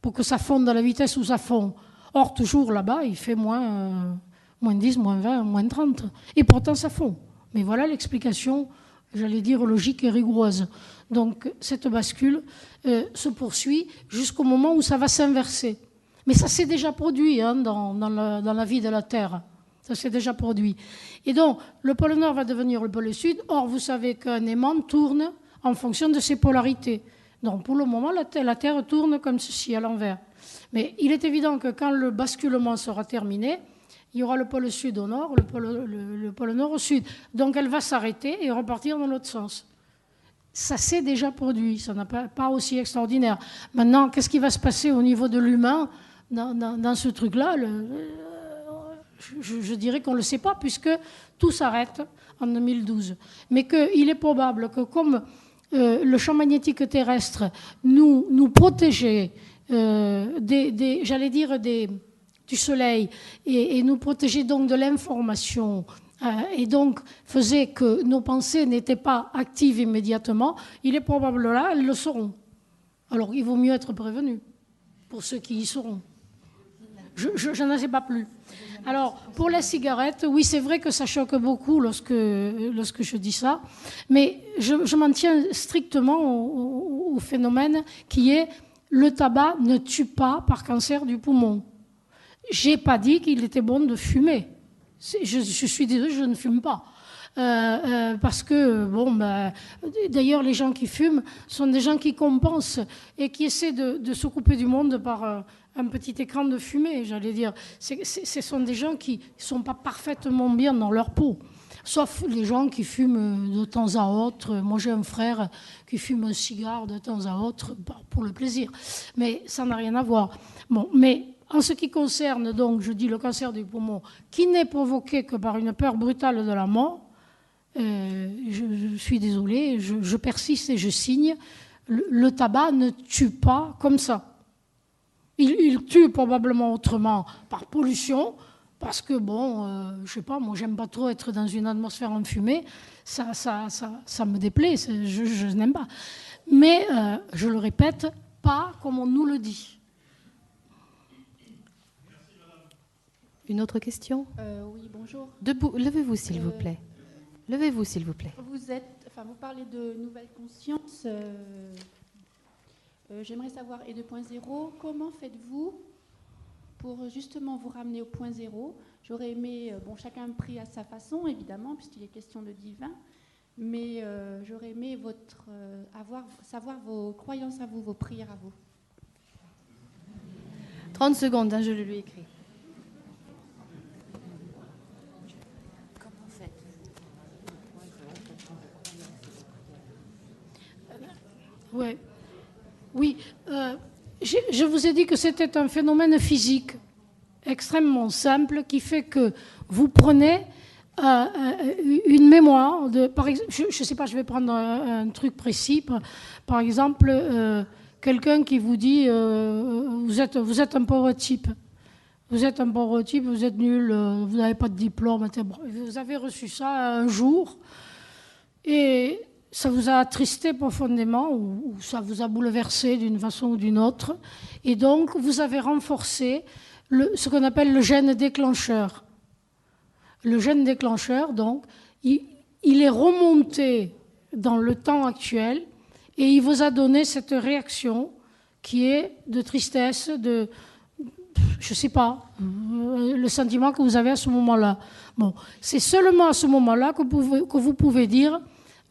pour que ça fonde à la vitesse où ça fond. Or, toujours là-bas, il fait moins 10, moins 20, moins 30. Et pourtant, ça fond. Mais voilà l'explication, j'allais dire, logique et rigoureuse. Donc, cette bascule se poursuit jusqu'au moment où ça va s'inverser. Mais ça s'est déjà produit dans la vie de la Terre. Ça s'est déjà produit. Et donc, le pôle Nord va devenir le pôle Sud. Or, vous savez qu'un aimant tourne en fonction de ses polarités. Donc, pour le moment, la Terre tourne comme ceci, à l'envers. Mais il est évident que quand le basculement sera terminé, il y aura le pôle sud au nord, le pôle nord au sud. Donc elle va s'arrêter et repartir dans l'autre sens. Ça s'est déjà produit, ça n'a pas aussi extraordinaire. Maintenant, qu'est-ce qui va se passer au niveau de l'humain dans ce truc-là je dirais qu'on ne le sait pas, puisque tout s'arrête en 2012. Mais qu'il est probable que comme le champ magnétique terrestre nous protégeait j'allais dire du soleil et nous protégeait donc de l'information et donc faisait que nos pensées n'étaient pas actives immédiatement, il est probable là, elles le seront. Alors il vaut mieux être prévenu pour ceux qui y seront. Je n'en sais pas plus. Alors, pour la cigarette, oui, c'est vrai que ça choque beaucoup lorsque je dis ça, mais je m'en tiens strictement au phénomène qui est le tabac ne tue pas par cancer du poumon. J'ai pas dit qu'il était bon de fumer. Je suis désolée, je ne fume pas. Parce que, d'ailleurs, les gens qui fument sont des gens qui compensent et qui essaient de se couper du monde par un petit écran de fumée, j'allais dire. Ce sont des gens qui ne sont pas parfaitement bien dans leur peau. Sauf les gens qui fument de temps à autre. Moi, j'ai un frère qui fume un cigare de temps à autre pour le plaisir. Mais ça n'a rien à voir. Bon, mais en ce qui concerne, donc, je dis le cancer du poumon, qui n'est provoqué que par une peur brutale de la mort, je suis désolée, je persiste et je signe, le tabac ne tue pas comme ça. Il tue probablement autrement, par pollution, parce que, je sais pas, moi, j'aime pas trop être dans une atmosphère enfumée, ça me déplaît, je n'aime pas. Mais, je le répète, pas comme on nous le dit. Une autre question ? Oui, bonjour. Debout, levez-vous s'il vous plaît. Levez-vous s'il vous plaît. Vous parlez de nouvelle conscience. J'aimerais savoir, et 2.0, comment faites-vous pour justement vous ramener au point zéro? J'aurais aimé, chacun prie à sa façon, évidemment, puisqu'il est question de divin, mais j'aurais aimé savoir vos croyances à vous, vos prières à vous. 30 secondes, je le lui ai écrit. Comment faites-vous? Ouais. Oui, je vous ai dit que c'était un phénomène physique extrêmement simple qui fait que vous prenez une mémoire. Par exemple, je ne sais pas, je vais prendre un truc précis. Par exemple, quelqu'un qui vous dit vous êtes un pauvre type. Vous êtes un pauvre type, vous êtes nul, vous n'avez pas de diplôme. Vous avez reçu ça un jour et ça vous a attristé profondément ou ça vous a bouleversé d'une façon ou d'une autre. Et donc, vous avez renforcé ce qu'on appelle le gène déclencheur. Le gène déclencheur, donc, il est remonté dans le temps actuel et il vous a donné cette réaction qui est de tristesse, de, je ne sais pas, le sentiment que vous avez à ce moment-là. Bon, c'est seulement à ce moment-là que vous pouvez dire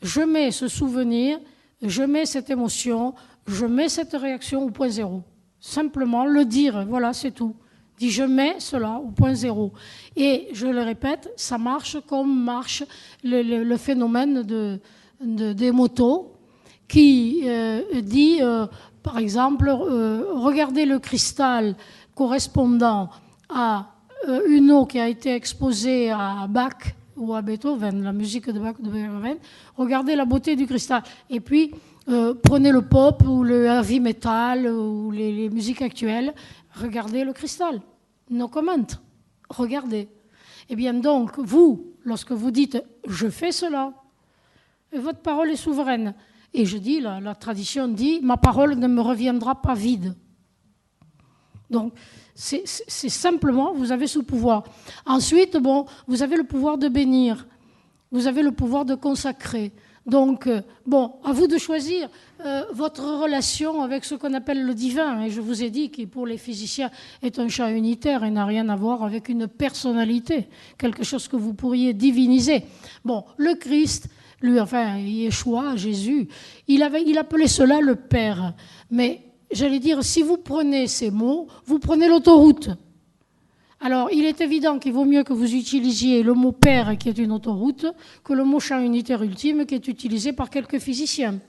je mets ce souvenir, je mets cette émotion, je mets cette réaction au point zéro. Simplement le dire, voilà, c'est tout. Dit je mets cela au point zéro. Et je le répète, ça marche comme marche le phénomène des motos qui dit, par exemple, regardez le cristal correspondant à une eau qui a été exposée à Bach ou à Beethoven, la musique de Bach de Beethoven, regardez la beauté du cristal. Et puis, prenez le pop ou le heavy metal ou les musiques actuelles, regardez le cristal. No comment. Regardez. Eh bien donc, vous, lorsque vous dites « je fais cela », votre parole est souveraine. Et je dis, la tradition dit « ma parole ne me reviendra pas vide ». Donc, c'est simplement, vous avez ce pouvoir. Ensuite, vous avez le pouvoir de bénir. Vous avez le pouvoir de consacrer. Donc, à vous de choisir votre relation avec ce qu'on appelle le divin. Et je vous ai dit qu'il, pour les physiciens, est un champ unitaire et n'a rien à voir avec une personnalité, quelque chose que vous pourriez diviniser. Le Christ, lui, Yeshua, Jésus, il appelait cela le Père. Mais j'allais dire, si vous prenez ces mots, vous prenez l'autoroute. Alors, il est évident qu'il vaut mieux que vous utilisiez le mot « père » qui est une autoroute que le mot « champ unitaire ultime » qui est utilisé par quelques physiciens.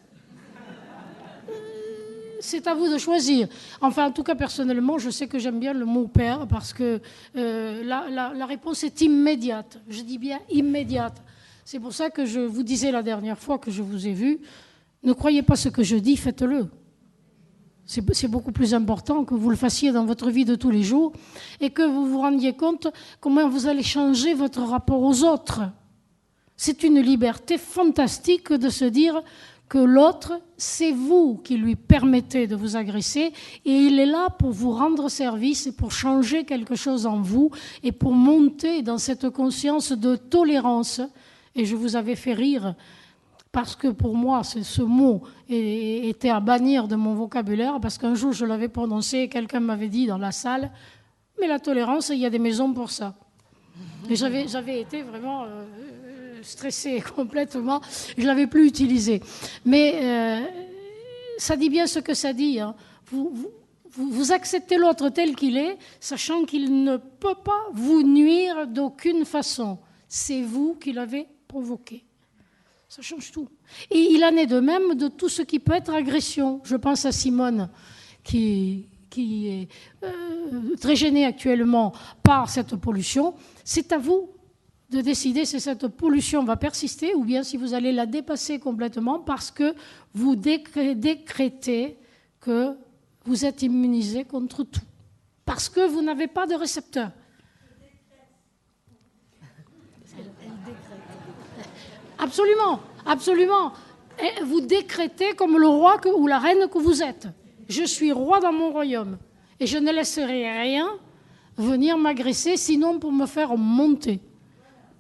C'est à vous de choisir. Enfin, en tout cas, personnellement, je sais que j'aime bien le mot « père » parce que la réponse est immédiate. Je dis bien immédiate. C'est pour ça que je vous disais la dernière fois que je vous ai vu, ne croyez pas ce que je dis, faites-le. C'est beaucoup plus important que vous le fassiez dans votre vie de tous les jours et que vous vous rendiez compte comment vous allez changer votre rapport aux autres. C'est une liberté fantastique de se dire que l'autre, c'est vous qui lui permettez de vous agresser et il est là pour vous rendre service et pour changer quelque chose en vous et pour monter dans cette conscience de tolérance. Et je vous avais fait rire parce que pour moi, ce mot était à bannir de mon vocabulaire, parce qu'un jour, je l'avais prononcé et quelqu'un m'avait dit dans la salle « Mais la tolérance, il y a des maisons pour ça. » Et j'avais été vraiment stressée complètement, je ne l'avais plus utilisé. Mais ça dit bien ce que ça dit. Hein. Vous acceptez l'autre tel qu'il est, sachant qu'il ne peut pas vous nuire d'aucune façon. C'est vous qui l'avez provoqué. Ça change tout. Et il en est de même de tout ce qui peut être agression. Je pense à Simone, qui est très gênée actuellement par cette pollution. C'est à vous de décider si cette pollution va persister ou bien si vous allez la dépasser complètement parce que vous décrétez que vous êtes immunisé contre tout. Parce que vous n'avez pas de récepteur. Absolument, absolument. Et vous décrétez comme le roi ou la reine que vous êtes. Je suis roi dans mon royaume et je ne laisserai rien venir m'agresser sinon pour me faire monter.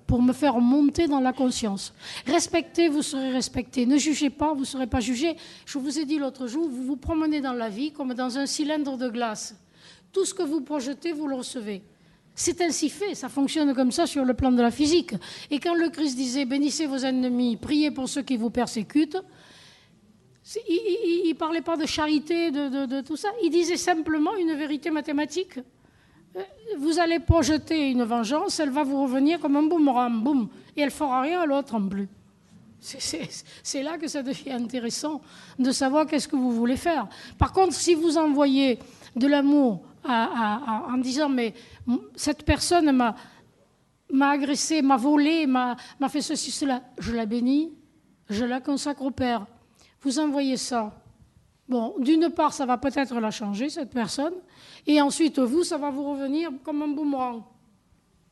pour me faire monter dans la conscience. Respectez, vous serez respecté. Ne jugez pas, vous ne serez pas jugé. Je vous ai dit l'autre jour, vous vous promenez dans la vie comme dans un cylindre de glace. Tout ce que vous projetez, vous le recevez. C'est ainsi fait, ça fonctionne comme ça sur le plan de la physique. Et quand le Christ disait « bénissez vos ennemis, priez pour ceux qui vous persécutent », il ne parlait pas de charité, de tout ça. Il disait simplement une vérité mathématique. Vous allez projeter une vengeance, elle va vous revenir comme un boomerang, boum, et elle ne fera rien à l'autre en plus. C'est là que ça devient intéressant de savoir qu'est-ce que vous voulez faire. Par contre, si vous envoyez de l'amour en disant « mais cette personne m'a agressé, m'a volé, m'a fait ceci, cela », je la bénis, je la consacre au Père. Vous envoyez ça. Bon, d'une part, ça va peut-être la changer, cette personne, et ensuite, vous, ça va vous revenir comme un boomerang.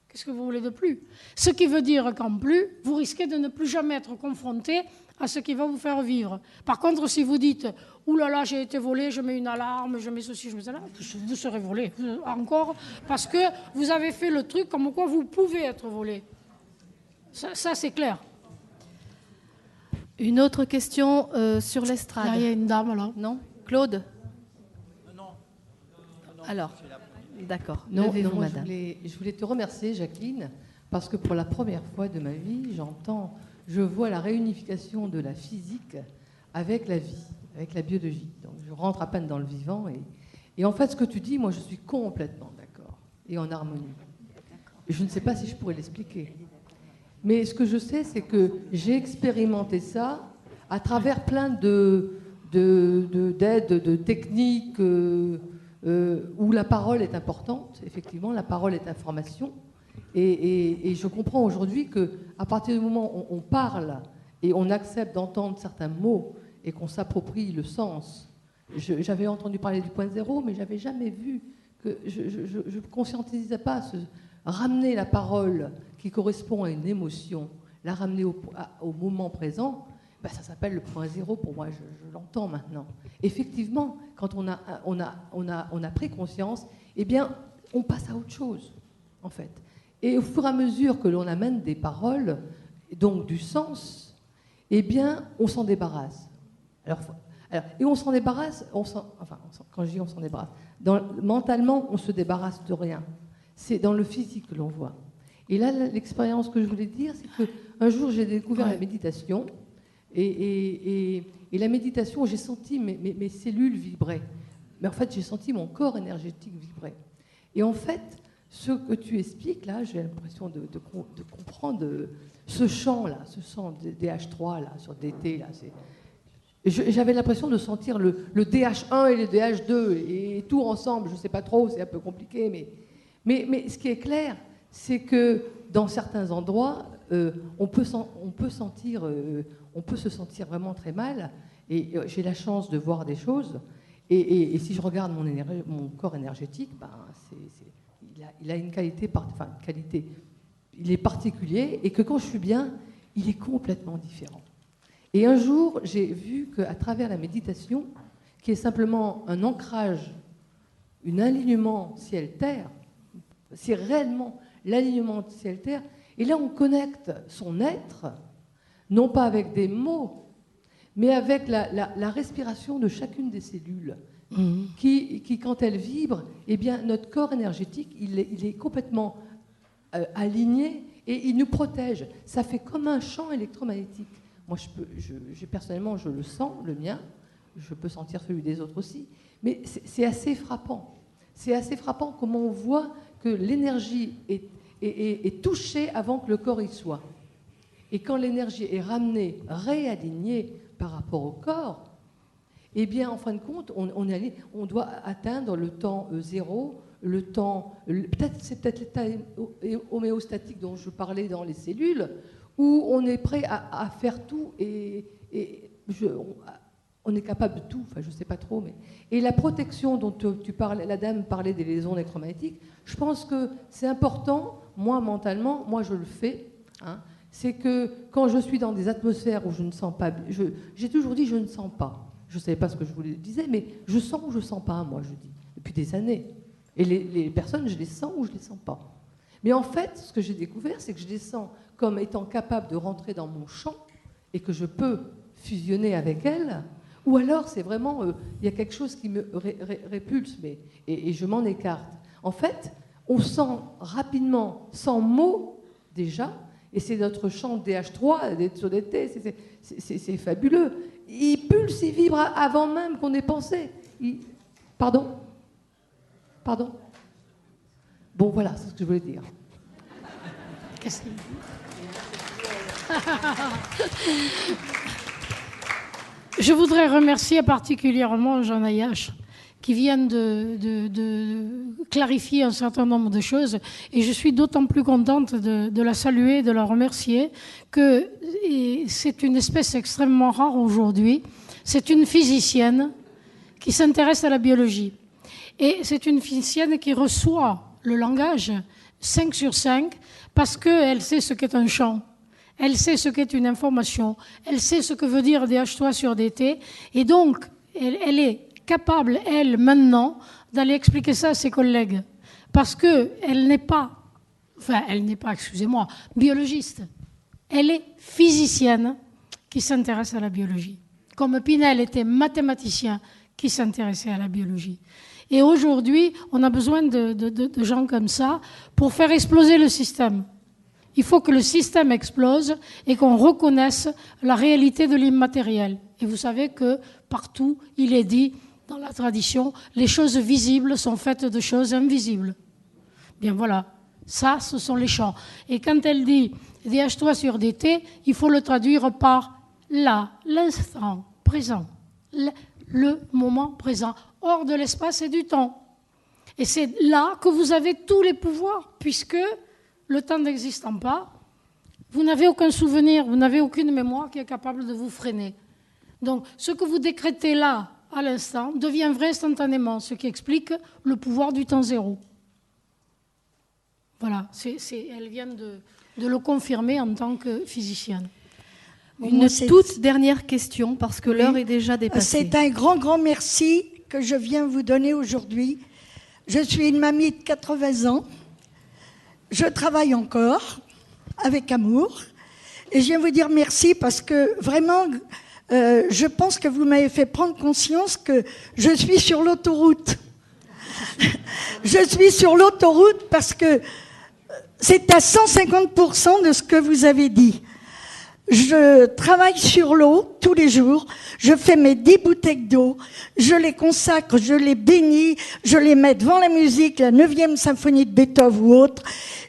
Qu'est-ce que vous voulez de plus? Ce qui veut dire qu'en plus, vous risquez de ne plus jamais être confronté à ce qui va vous faire vivre. Par contre, si vous dites « Ouh là là, j'ai été volé, je mets une alarme, je mets ceci, je mets cela », vous serez volé encore, parce que vous avez fait le truc comme quoi vous pouvez être volé. Ça c'est clair. Une autre question sur l'estrade. Il y a une dame là. Non, Claude? Non. Alors, d'accord. Non, Levez-vous, moi, madame. je voulais te remercier, Jacqueline, parce que pour la première fois de ma vie, je vois la réunification de la physique avec la vie, avec la biologie. Donc je rentre à peine dans le vivant. Et en fait, ce que tu dis, moi, je suis complètement d'accord et en harmonie. Je ne sais pas si je pourrais l'expliquer. Mais ce que je sais, c'est que j'ai expérimenté ça à travers plein d'aides, de techniques où la parole est importante. Effectivement, la parole est information. Et je comprends aujourd'hui qu'à partir du moment où on parle et on accepte d'entendre certains mots et qu'on s'approprie le sens, j'avais entendu parler du point zéro, mais je n'avais jamais vu que je ne conscientisais pas ramener la parole qui correspond à une émotion, la ramener au moment présent, ben ça s'appelle le point zéro pour moi, je l'entends maintenant. Effectivement, quand on a pris conscience, eh bien, on passe à autre chose, en fait. Et au fur et à mesure que l'on amène des paroles, donc du sens, eh bien, on s'en débarrasse. Et on s'en débarrasse, quand je dis on s'en débarrasse, mentalement, on se débarrasse de rien. C'est dans le physique que l'on voit. Et là, l'expérience que je voulais dire, c'est qu'un jour, j'ai découvert la méditation. Et la méditation, j'ai senti mes cellules vibrer. Mais en fait, j'ai senti mon corps énergétique vibrer. Et en fait, ce que tu expliques, là, j'ai l'impression de comprendre ce chant-là, ce chant DH3, là, sur DT, là. J'avais l'impression de sentir le DH1 et le DH2, et tout ensemble, je ne sais pas trop, c'est un peu compliqué, mais ce qui est clair, c'est que dans certains endroits, on peut se sentir vraiment très mal. Et j'ai la chance de voir des choses. Et si je regarde mon corps énergétique, ben, il a une qualité, il est particulier, et que quand je suis bien, il est complètement différent. Et un jour, j'ai vu qu'à travers la méditation, qui est simplement un ancrage, un alignement ciel-terre, c'est réellement l'alignement ciel-terre, et là on connecte son être, non pas avec des mots, mais avec la respiration de chacune des cellules, qui quand elles vibrent, eh bien notre corps énergétique, il est complètement aligné, et il nous protège. Ça fait comme un champ électromagnétique. Moi, personnellement, je le sens, le mien, je peux sentir celui des autres aussi, mais c'est assez frappant. C'est assez frappant comment on voit que l'énergie est touchée avant que le corps y soit. Et quand l'énergie est ramenée, réalignée par rapport au corps, eh bien, en fin de compte, on doit atteindre le temps zéro, le temps... c'est peut-être l'état homéostatique dont je parlais dans les cellules, où on est prêt à faire tout on est capable de tout, enfin je ne sais pas trop, mais... Et la protection dont tu parlais, la dame parlait des lésions électromagnétiques, je pense que c'est important, moi mentalement, moi je le fais, hein, c'est que quand je suis dans des atmosphères où je ne sens pas, j'ai toujours dit je ne sens pas, je ne savais pas ce que je vous disais, mais je sens ou je ne sens pas, moi je dis, depuis des années. Et les personnes, je les sens ou je ne les sens pas. Mais en fait, ce que j'ai découvert, c'est que je descends comme étant capable de rentrer dans mon champ et que je peux fusionner avec elle, ou alors c'est vraiment, il y a quelque chose qui me répulse, et je m'en écarte. En fait, on sent rapidement, sans mots déjà, et c'est notre champ DH3 d'être sur d'été, c'est fabuleux. Il pulse, il vibre avant même qu'on ait pensé. Pardon ? Bon, voilà, c'est ce que je voulais dire. Qu'est-ce qu'il dit ? Je voudrais remercier particulièrement Jean Ayache qui vient de clarifier un certain nombre de choses, et je suis d'autant plus contente de la saluer, de la remercier, que c'est une espèce extrêmement rare aujourd'hui. C'est une physicienne qui s'intéresse à la biologie, et c'est une physicienne qui reçoit le langage 5 sur 5 parce qu'elle sait ce qu'est un champ. Elle sait ce qu'est une information, elle sait ce que veut dire DH3 sur DT, et donc elle est capable, elle, maintenant, d'aller expliquer ça à ses collègues. Parce qu'elle n'est pas, excusez-moi, biologiste. Elle est physicienne qui s'intéresse à la biologie. Comme Pinel était mathématicien qui s'intéressait à la biologie. Et aujourd'hui, on a besoin de gens comme ça pour faire exploser le système. Il faut que le système explose et qu'on reconnaisse la réalité de l'immatériel. Et vous savez que partout, il est dit, dans la tradition, les choses visibles sont faites de choses invisibles. Bien voilà, ça, ce sont les champs. Et quand elle dit DH3 sur DT, il faut le traduire par là, l'instant présent, le moment présent, hors de l'espace et du temps. Et c'est là que vous avez tous les pouvoirs, puisque le temps n'existant pas, vous n'avez aucun souvenir, vous n'avez aucune mémoire qui est capable de vous freiner. Donc, ce que vous décrétez là, à l'instant, devient vrai instantanément, ce qui explique le pouvoir du temps zéro. Voilà, elle vient de le confirmer en tant que physicienne. Une toute dernière question, parce que l'heure est déjà dépassée. C'est un grand, grand merci que je viens vous donner aujourd'hui. Je suis une mamie de 80 ans. Je travaille encore, avec amour. Et je viens vous dire merci parce que vraiment, je pense que vous m'avez fait prendre conscience que je suis sur l'autoroute. Je suis sur l'autoroute parce que c'est à 150% de ce que vous avez dit. Je travaille sur l'eau tous les jours, je fais mes 10 bouteilles d'eau, je les consacre, je les bénis, je les mets devant la musique, la 9e symphonie de Beethoven ou autre.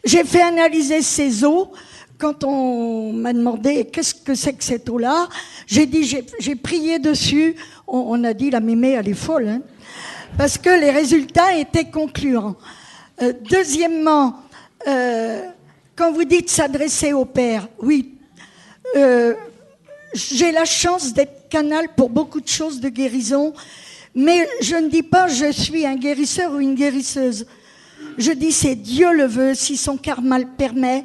J'ai fait analyser ces eaux. Quand on m'a demandé qu'est-ce que c'est que cette eau-là, j'ai dit, j'ai prié dessus. On a dit la mémé, elle est folle, hein, parce que les résultats étaient concluants. Deuxièmement, quand vous dites s'adresser au père, oui, j'ai la chance d'être canal pour beaucoup de choses de guérison, mais je ne dis pas je suis un guérisseur ou une guérisseuse. Je dis c'est Dieu le veut, si son karma le permet,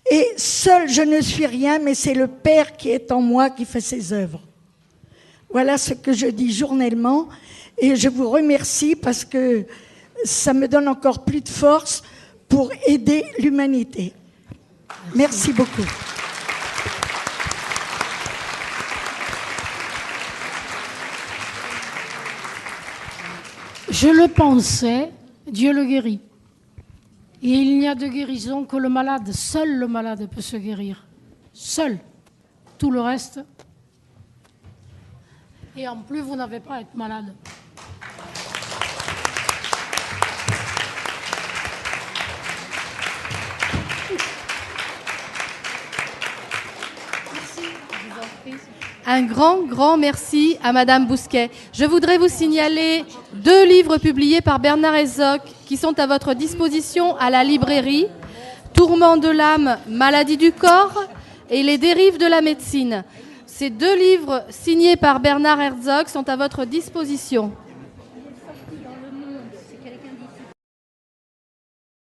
et seul je ne suis rien, mais c'est le Père qui est en moi qui fait ses œuvres. Voilà ce que je dis journellement, et je vous remercie parce que ça me donne encore plus de force pour aider l'humanité. Merci beaucoup. Je le pensais, Dieu le guérit. Et il n'y a de guérison que le malade. Seul le malade peut se guérir. Seul. Tout le reste. Et en plus, vous n'avez pas à être malade. Un grand, grand merci à Madame Bousquet. Je voudrais vous signaler 2 livres publiés par Bernard Herzog qui sont à votre disposition à la librairie. Tourment de l'âme, maladie du corps et les dérives de la médecine. Ces 2 livres signés par Bernard Herzog sont à votre disposition.